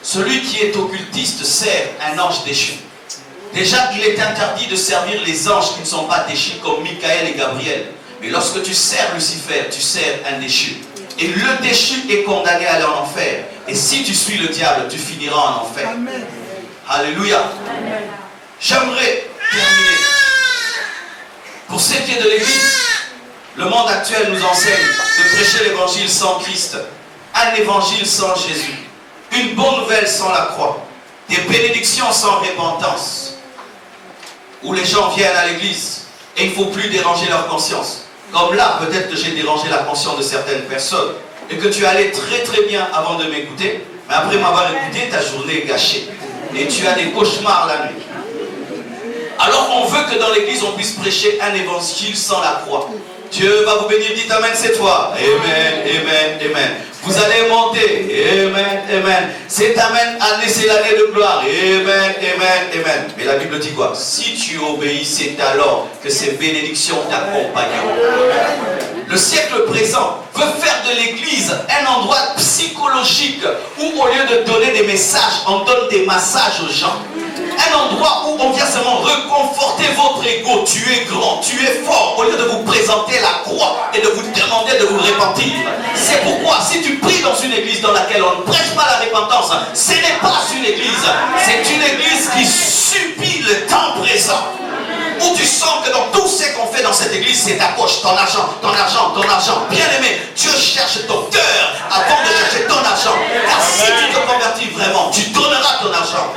celui qui est occultiste sert un ange déchu. Déjà, il est interdit de servir les anges qui ne sont pas déchus comme Michael et Gabriel. Mais lorsque tu sers Lucifer, tu sers un déchu. Et le déchu est condamné à aller en enfer. Et si tu suis le diable, tu finiras en enfer. Amen. Alléluia. J'aimerais terminer. Pour ce qui est de l'Église, le monde actuel nous enseigne de prêcher l'évangile sans Christ, un évangile sans Jésus, une bonne nouvelle sans la croix, des bénédictions sans repentance, où les gens viennent à l'église et il ne faut plus déranger leur conscience. Comme là, peut-être que j'ai dérangé la conscience de certaines personnes et que tu allais très très bien avant de m'écouter, mais après m'avoir écouté, ta journée est gâchée et tu as des cauchemars la nuit. Alors on veut que dans l'église on puisse prêcher un évangile sans la croix. Dieu va vous bénir, dites amen cette fois. Amen, amen, amen. Vous allez monter. Amen, amen. Cet amen, c'est l'année de gloire. Amen, amen, amen. Mais la Bible dit quoi? Si tu obéis, c'est alors que ces bénédictions t'accompagneront. Le siècle présent veut faire de l'église un endroit psychologique où au lieu de donner des messages, on donne des massages aux gens. Un endroit où on vient seulement reconforter votre ego. Tu es grand, tu es fort, au lieu de vous présenter la croix et de vous demander de vous repentir. C'est pourquoi si tu pries dans une église dans laquelle on ne prêche pas la repentance, ce n'est pas une église, c'est une église qui subit le temps présent. Où tu sens que dans tout ce qu'on fait dans cette église, c'est ta poche, ton argent, ton argent, ton argent. Bien aimé, Dieu cherche ton cœur avant de chercher ton argent. Car si tu te convertis vraiment, tu donneras ton argent.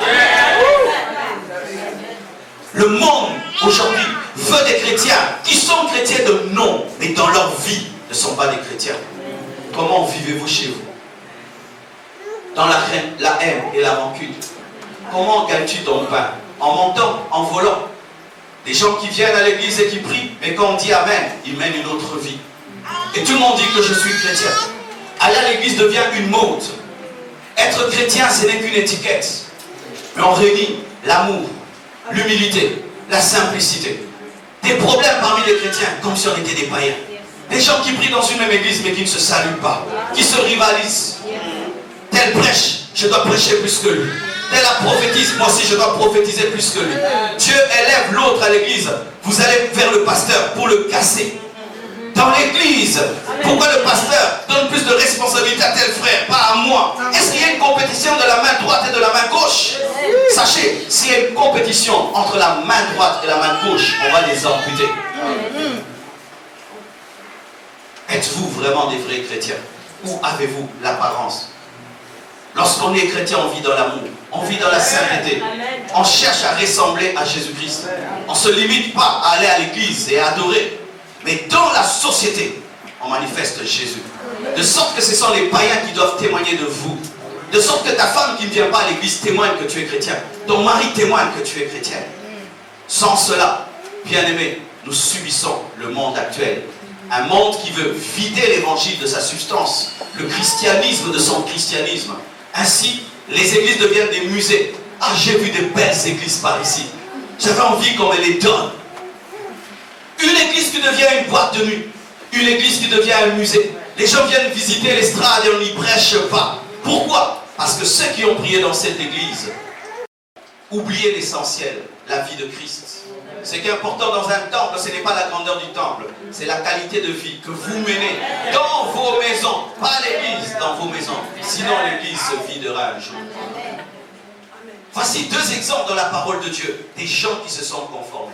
Le monde aujourd'hui veut des chrétiens qui sont chrétiens de nom, mais dans leur vie ne sont pas des chrétiens. Comment vivez-vous chez vous? Dans la haine et la rancune. Comment gagnes-tu ton pain? En mentant, en volant. Des gens qui viennent à l'église et qui prient, mais quand on dit Amen, ils mènent une autre vie. Et tout le monde dit que je suis chrétien. Aller à l'église devient une mode. Être chrétien, ce n'est qu'une étiquette. Mais on réunit l'amour, l'humilité, la simplicité. Des problèmes parmi les chrétiens, comme si on était des païens. Des gens qui prient dans une même église, mais qui ne se saluent pas, qui se rivalisent. Tel prêche, je dois prêcher plus que lui. Tel a prophétise, moi aussi je dois prophétiser plus que lui. Dieu élève l'autre à l'église. Vous allez vers le pasteur pour le casser. Dans l'église, pourquoi le pasteur donne plus de responsabilité à tel frère, pas à moi? Est-ce qu'il y a une compétition de la main droite et de la main gauche? Sachez, s'il y a une compétition entre la main droite et la main gauche, on va les amputer. Êtes-vous vraiment des vrais chrétiens? Ou avez-vous l'apparence? Lorsqu'on est chrétien, on vit dans l'amour, on vit dans la sainteté. On cherche à ressembler à Jésus-Christ. On ne se limite pas à aller à l'église et à adorer. Mais dans la société, on manifeste Jésus. De sorte que ce sont les païens qui doivent témoigner de vous. De sorte que ta femme qui ne vient pas à l'église témoigne que tu es chrétien. Ton mari témoigne que tu es chrétien. Sans cela, bien aimé, nous subissons le monde actuel. Un monde qui veut vider l'évangile de sa substance, le christianisme de son christianisme. Ainsi, les églises deviennent des musées. Ah, j'ai vu de belles églises par ici. J'avais envie qu'on me les donne. Une église qui devient une boîte de nuit. Une église qui devient un musée. Les gens viennent visiter l'estrade et on n'y prêche pas. Pourquoi? Parce que ceux qui ont prié dans cette église oubliaient l'essentiel, la vie de Christ. Ce qui est important dans un temple, ce n'est pas la grandeur du temple, c'est la qualité de vie que vous menez dans vos maisons, pas l'église, dans vos maisons. Sinon l'église se videra un jour. Voici deux exemples dans la parole de Dieu, des gens qui se sont conformés.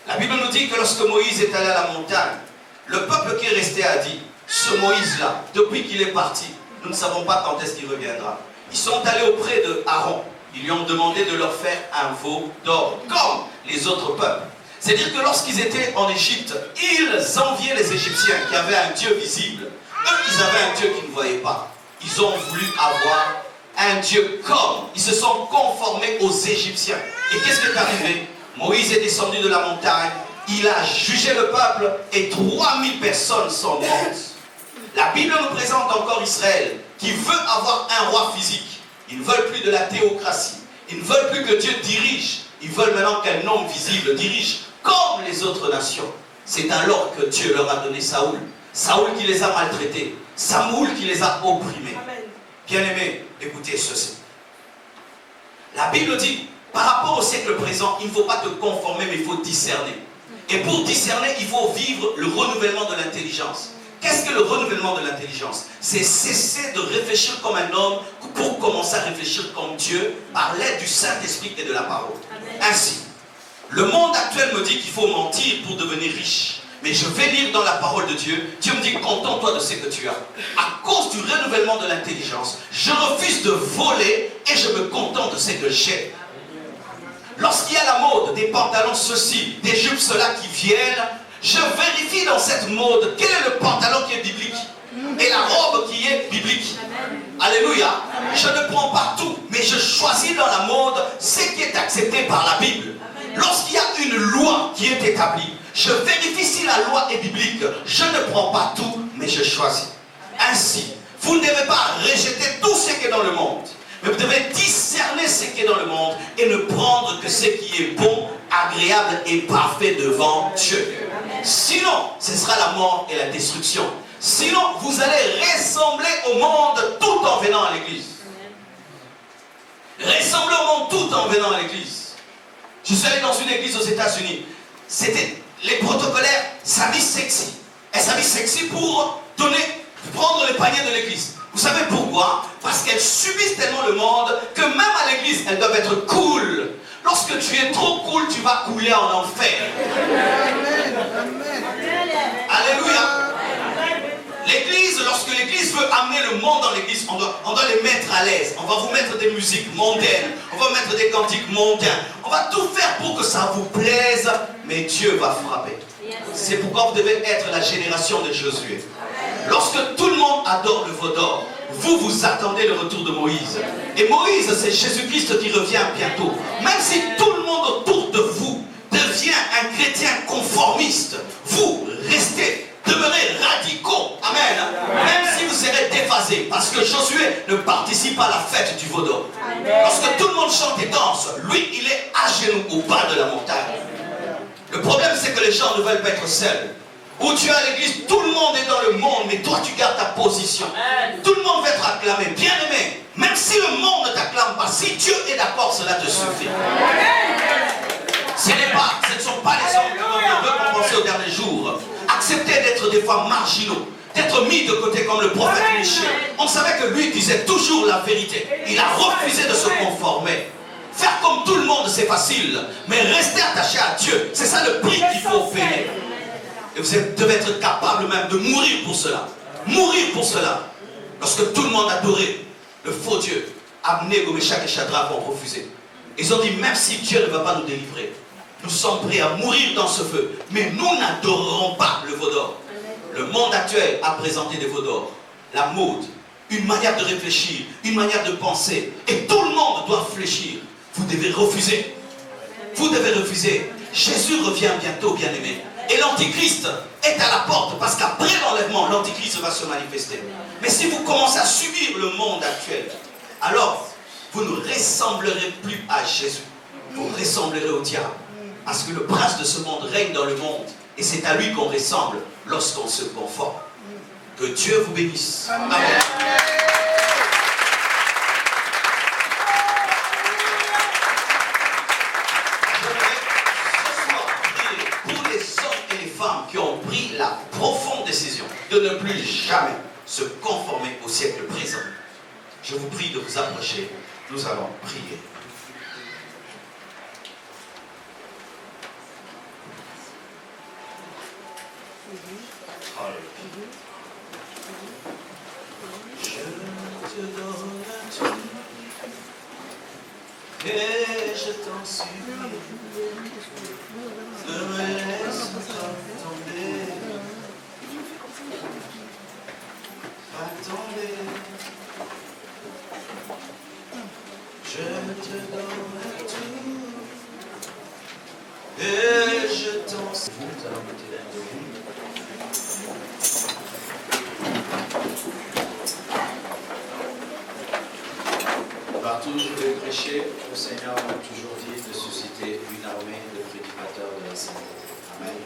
La Bible nous dit que lorsque Moïse est allé à la montagne, le peuple qui est resté a dit, ce Moïse-là, depuis qu'il est parti, nous ne savons pas quand est-ce qu'il reviendra. Ils sont allés auprès de Aaron. Ils lui ont demandé de leur faire un veau d'or, comme les autres peuples. C'est-à-dire que lorsqu'ils étaient en Égypte, ils enviaient les Égyptiens qui avaient un Dieu visible. Eux, ils avaient un Dieu qu'ils ne voyaient pas. Ils ont voulu avoir un Dieu comme. Ils se sont conformés aux Égyptiens. Et qu'est-ce qui est arrivé? Moïse est descendu de la montagne, il a jugé le peuple et 3000 personnes sont mortes. La Bible nous présente encore Israël qui veut avoir un roi physique. Ils ne veulent plus de la théocratie. Ils ne veulent plus que Dieu dirige. Ils veulent maintenant qu'un homme visible dirige comme les autres nations. C'est alors que Dieu leur a donné Saoul. Saoul qui les a maltraités. Samoul qui les a opprimés. Bien-aimés, écoutez ceci. La Bible dit, par rapport au siècle présent, il ne faut pas te conformer, mais il faut discerner. Et pour discerner, il faut vivre le renouvellement de l'intelligence. Qu'est-ce que le renouvellement de l'intelligence? C'est cesser de réfléchir comme un homme pour commencer à réfléchir comme Dieu par l'aide du Saint-Esprit et de la parole. Amen. Ainsi, le monde actuel me dit qu'il faut mentir pour devenir riche. Mais je vais lire dans la parole de Dieu. Dieu me dit, contente-toi de ce que tu as. À cause du renouvellement de l'intelligence, je refuse de voler et je me contente de ce que j'ai. Lorsqu'il y a la mode des pantalons ceci, des jupes cela qui viennent, je vérifie dans cette mode quel est le pantalon qui est biblique et la robe qui est biblique. Alléluia. Je ne prends pas tout, mais je choisis dans la mode ce qui est accepté par la Bible. Lorsqu'il y a une loi qui est établie, je vérifie si la loi est biblique. Je ne prends pas tout, mais je choisis. Ainsi, vous ne devez pas rejeter tout ce qui est dans le monde. Mais vous devez discerner ce qui est dans le monde et ne prendre que ce qui est bon, agréable et parfait devant Dieu. Sinon, ce sera la mort et la destruction. Sinon, vous allez ressembler au monde tout en venant à l'église. Ressembler au monde tout en venant à l'église. Je suis allé dans une église aux États-Unis. C'était les protocolaires s'habillent sexy. Elles s'habillent sexy pour prendre les paniers de l'église. Vous savez pourquoi? Parce qu'elles subissent tellement le monde que même à l'église, elles doivent être cool. Lorsque tu es trop cool, tu vas couler en enfer. L'église, lorsque l'église veut amener le monde dans l'église, on doit les mettre à l'aise. On va vous mettre des musiques mondaines, on va mettre des cantiques mondains. On va tout faire pour que ça vous plaise, mais Dieu va frapper. C'est pourquoi vous devez être la génération de Josué. Lorsque tout le monde adore le veau d'or, vous attendez le retour de Moïse. Et Moïse, c'est Jésus-Christ qui revient bientôt. Même si tout le monde autour de vous devient un chrétien conformiste, vous restez, demeurez radicaux. Amen. Même si vous serez déphasés, parce que Josué ne participe pas à la fête du veau d'or. Lorsque tout le monde chante et danse, lui, il est à genoux au bas de la montagne. Le problème, c'est que les gens ne veulent pas être seuls. Où tu es à l'église, tout le monde est dans le monde, mais toi tu gardes ta position. Tout le monde va être acclamé, bien aimé. Même si le monde ne t'acclame pas, si Dieu est d'accord, cela te suffit. Ce ne sont pas les hommes qui vont te récompenser au dernier jour. Acceptez d'être des fois marginaux, d'être mis de côté comme le prophète Michel. On savait que lui disait toujours la vérité. Il a refusé de se conformer. Faire comme tout le monde, c'est facile. Mais rester attaché à Dieu, c'est ça le prix qu'il faut payer. Et vous devez être capable même de mourir pour cela. Mourir pour cela. Lorsque tout le monde adorait le faux Dieu, Abnego, Meshach et Shadrach ont refusé. Ils ont dit, même si Dieu ne va pas nous délivrer, nous sommes prêts à mourir dans ce feu. Mais nous n'adorerons pas le veau d'or. Le monde actuel a présenté des veaux d'or. La mode, une manière de réfléchir, une manière de penser. Et tout le monde doit fléchir. Vous devez refuser. Vous devez refuser. Jésus revient bientôt, bien-aimé. Et l'Antichrist est à la porte, parce qu'après l'enlèvement, l'Antichrist va se manifester. Mais si vous commencez à subir le monde actuel, alors vous ne ressemblerez plus à Jésus. Vous ressemblerez au diable. Parce que le prince de ce monde règne dans le monde. Et c'est à lui qu'on ressemble lorsqu'on se conforme. Que Dieu vous bénisse. Amen. Qui ont pris la profonde décision de ne plus jamais se conformer au siècle présent. Je vous prie de vous approcher. Nous allons prier. Je te donne tout et je t'en supplie. Ne me laisse pas tomber, pas tomber. Je te donne tout et je t'en supplie. Nous allons monter vers vous. Partout où je vais prêcher, le Seigneur m'a toujours dit de susciter une armée de prédicateurs de la sainteté. Amen.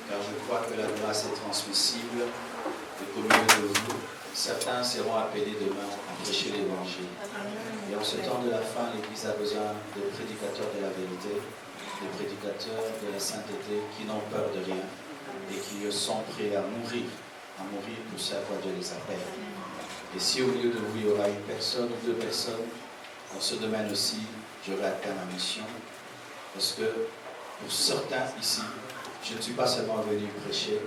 Car je crois que la grâce est transmissible et qu'au milieu de vous, certains seront appelés demain à prêcher l'évangile. Et en ce temps de la fin, l'Église a besoin de prédicateurs de la vérité, de prédicateurs de la sainteté qui n'ont peur de rien et qui sont prêts à mourir pour ce à quoi Dieu les appelle. Et si au milieu de vous, il y aura une personne ou deux personnes, dans ce domaine aussi, j'aurai atteint ma mission. Parce que pour certains ici, je ne suis pas seulement venu prêcher,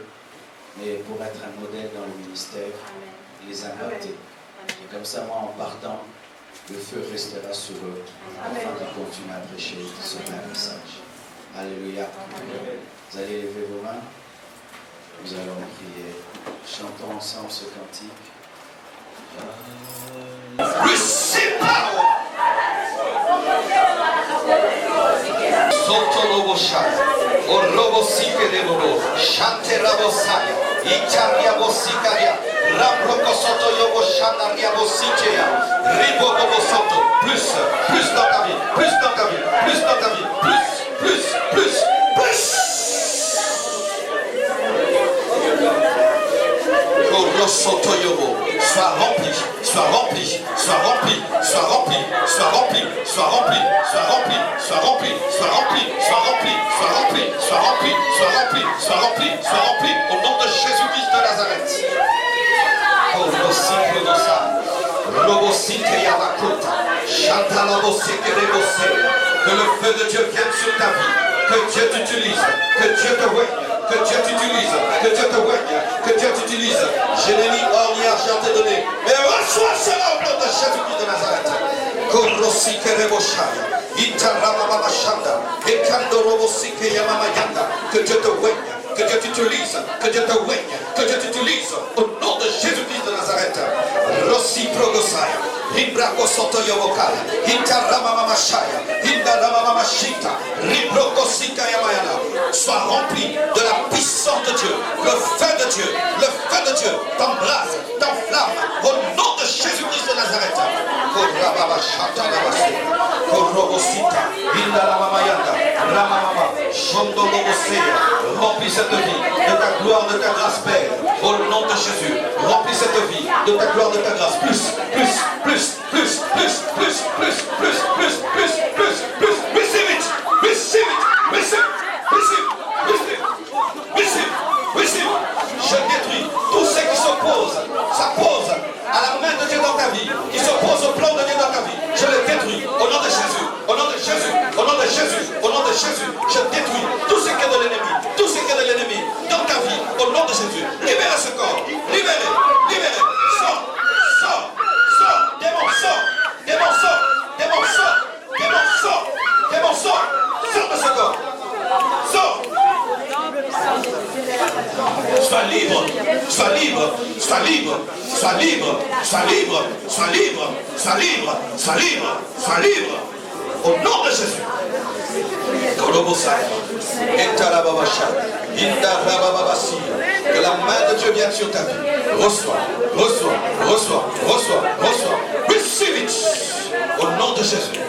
mais pour être un modèle dans le ministère, les impacter. Et comme ça, moi, en partant, le feu restera sur eux, afin de continuer à prêcher ce même message. Alléluia. Vous allez lever vos mains. Nous allons prier. Chantons ensemble ce cantique. Receive power. Sotto lobo shai, o robo sike de lobo, shante rabo saya, itaria bosikaria, rabroko soto yobo shanaria bosikeya, ribo bobo soto, plus dans ta vie, plus dans ta vie, plus dans ta vie, plus. Soto yobo, sois rempli, sois rempli, sois rempli, sois rempli, sois rempli, sois rempli, sois rempli, sois rempli, sois rempli, sois rempli, sois rempli, sois rempli, sois rempli, sois rempli, sois rempli, au nom de Jésus-Christ de Nazareth. Oh, Rosique Nosa, Robosique Yavakut, Chantalabosique Rebosé, que le feu de Dieu vienne sur ta vie, que Dieu t'utilise, que Dieu te voie. Que Dieu t'utilise, que Dieu te voigne, que Dieu t'utilise. Je n'ai ni or ni argent te donner. Mais reçois cela au nom de Jésus-Christ de Nazareth. Korosi Kereboshaya. Itaramamamashanda. Ekandorobosi Keyamayanda. Que Dieu te voigne. Que Dieu t'utilise, que Dieu te voigne, que Dieu t'utilise au nom de Jésus-Christ de Nazareth. Rossi Progosaya, Imbrako Soto Yobokaya, Itaramamamashaya, Indaramamamashita, Ribrokosika Yamayana. Sois rempli de la puissance de Dieu, le feu de Dieu, le feu de Dieu t'embrase, t'enflamme au nom de Jésus-Christ de Nazareth. Korababashata Nabase, Korobosita, Indaramayanda, Ramamama, Shondolobosea. Remplis cette vie de ta gloire, de ta grâce, Père, au nom de Jésus. Remplis cette vie de ta gloire, de ta grâce. Plus, plus, plus, plus, plus, plus, plus, plus, plus, plus, plus, plus, receive it, receive it, receive, receive, receive, receive, receive. Je détruis tout ce qui s'oppose, s'oppose à la main de Dieu dans ta vie, qui s'oppose au plan de Dieu dans ta vie. Je le détruis au nom de Jésus, au nom de Jésus, au nom de Jésus, au nom de Jésus. Je détruis tout ce qui est de l'ennemi, tout ce qui est de l'ennemi dans ta vie, au nom de Jésus. Libérez ce corps, libérez, libérez. Sors, sors, sors, démon, sors, démon, sors, démon, sors, démon, sors, démon, sors, sors de ce corps, sors. Sois libre, sois libre, sois libre, sois libre, sois libre, sois libre, sois libre, sois libre, sois libre. Au nom de Jésus. Que la main de Dieu vienne sur ta vie. Reçois, reçois, reçois, reçois, reçois. Receive it. Au nom de Jésus.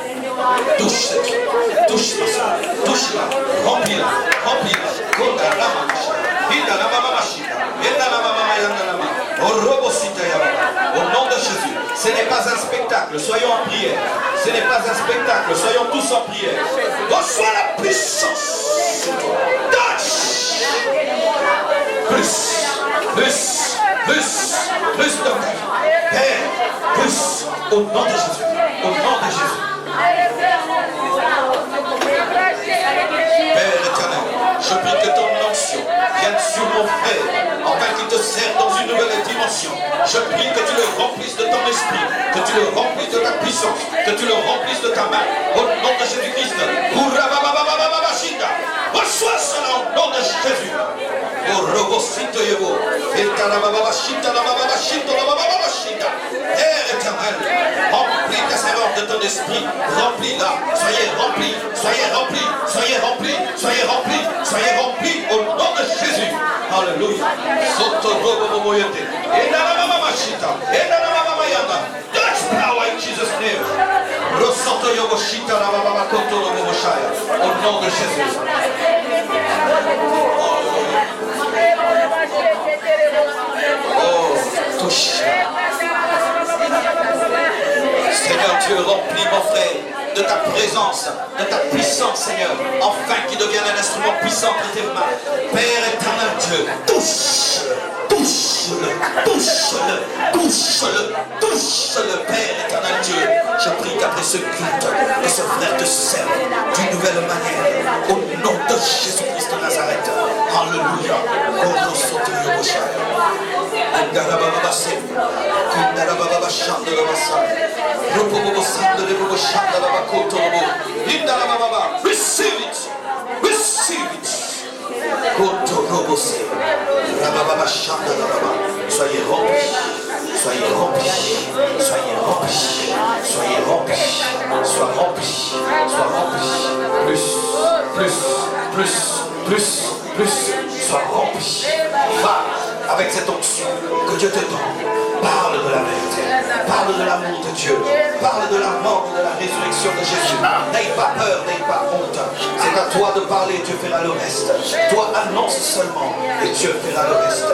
Touche, touche-la, touche-la, remplis-la, remplis-la. Au nom de Jésus, ce n'est pas un spectacle, soyons en prière. Ce n'est pas un spectacle, soyons tous en prière. Reçois la puissance. Touch. Plus, plus, plus, plus de vie. Père, plus, au nom de Jésus, au nom de Jésus. Père éternel, je prie que ton onction vienne sur mon frère, afin qu'il te serve dans une nouvelle dimension. Je prie que tu le remplisses de ton esprit, que tu le remplisses de ta puissance, que tu le remplisses de ta main, au nom de Jésus-Christ. Reçois cela au nom de Jésus. Père éternel, remplis ta servante de ton esprit, remplis-la, soyez remplis, soyez remplis, soyez remplis, soyez remplis, soyez remplis au nom de Jésus. Alléluia. That's power in Jesus' name. Au nom de Jésus. Oh, touche. Seigneur Dieu, remplis mon frère de ta présence, de ta puissance, Seigneur, enfin qu'il devienne un instrument puissant de tes mains. Père éternel Dieu, touche-le, touche-le, touche-le, touche-le, touche-le, Père éternel Dieu. Je prie qu'après ce culte, que ce frère te serve d'une nouvelle manière, au nom de Jésus-Christ de Nazareth. Alléluia. Receive it. Receive it. Soyez remplis. Soyez remplis. Soyez remplis. Soyez remplis. Sois remplis. Sois remplis. Plus. Plus. Plus. Plus. Plus. Sois remplis. Va avec cette onction que Dieu te donne. Parle de la vérité. Parle de l'amour de Dieu. Parle de la mort et de la résurrection de Jésus. N'aie pas peur, n'aie pas honte. C'est à toi de parler, Dieu fera le reste. Toi annonce seulement et Dieu fera le reste.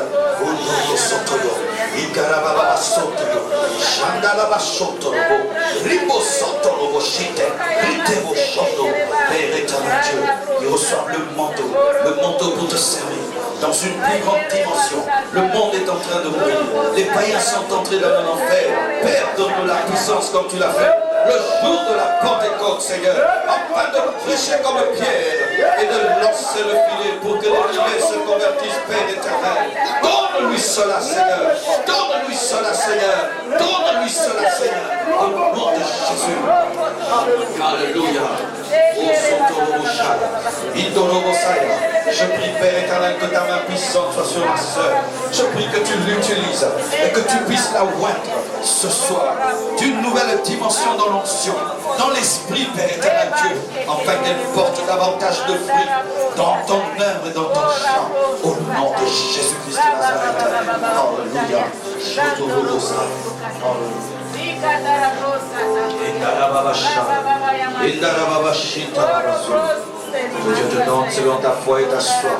Père éternel Dieu, il reçoit le manteau pour te servir dans une plus grande dimension. Le monde est en train de mourir. Les païens sont entrés dans un enfer. Père, donne-nous la puissance comme tu l'as fait le jour de la Pentecôte, Seigneur, afin de prêcher comme Pierre et de lancer le filet pour que les filets se convertisse, Père éternel. Donne-lui cela, Seigneur. Donne-lui cela, Seigneur. Donne-lui cela, Seigneur. Au nom de Jésus. Alléluia. Je prie, Père éternel, que ta main puissante soit sur ma soeur. Je prie que tu l'utilises et que tu puisses la oindre ce soir d'une nouvelle dimension dans l'onction, dans l'esprit, Père éternel Dieu, afin qu'elle porte davantage de fruits dans ton œuvre et dans ton chant. Au nom de Jésus-Christ de Nazareth. Alléluia. Que Dieu te donne selon ta foi et ta soif.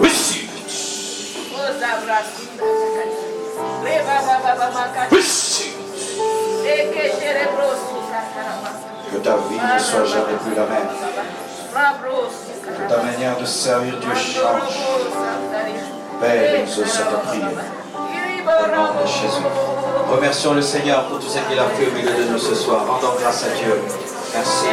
Receive it. Receive it. Que ta vie ne soit jamais plus la même. Que ta manière de servir Dieu change. Père, exauce cette prière. Au nom de Jésus. Remercions le Seigneur pour tout ce qu'il a fait au milieu de nous ce soir. Rendons grâce à Dieu. Merci.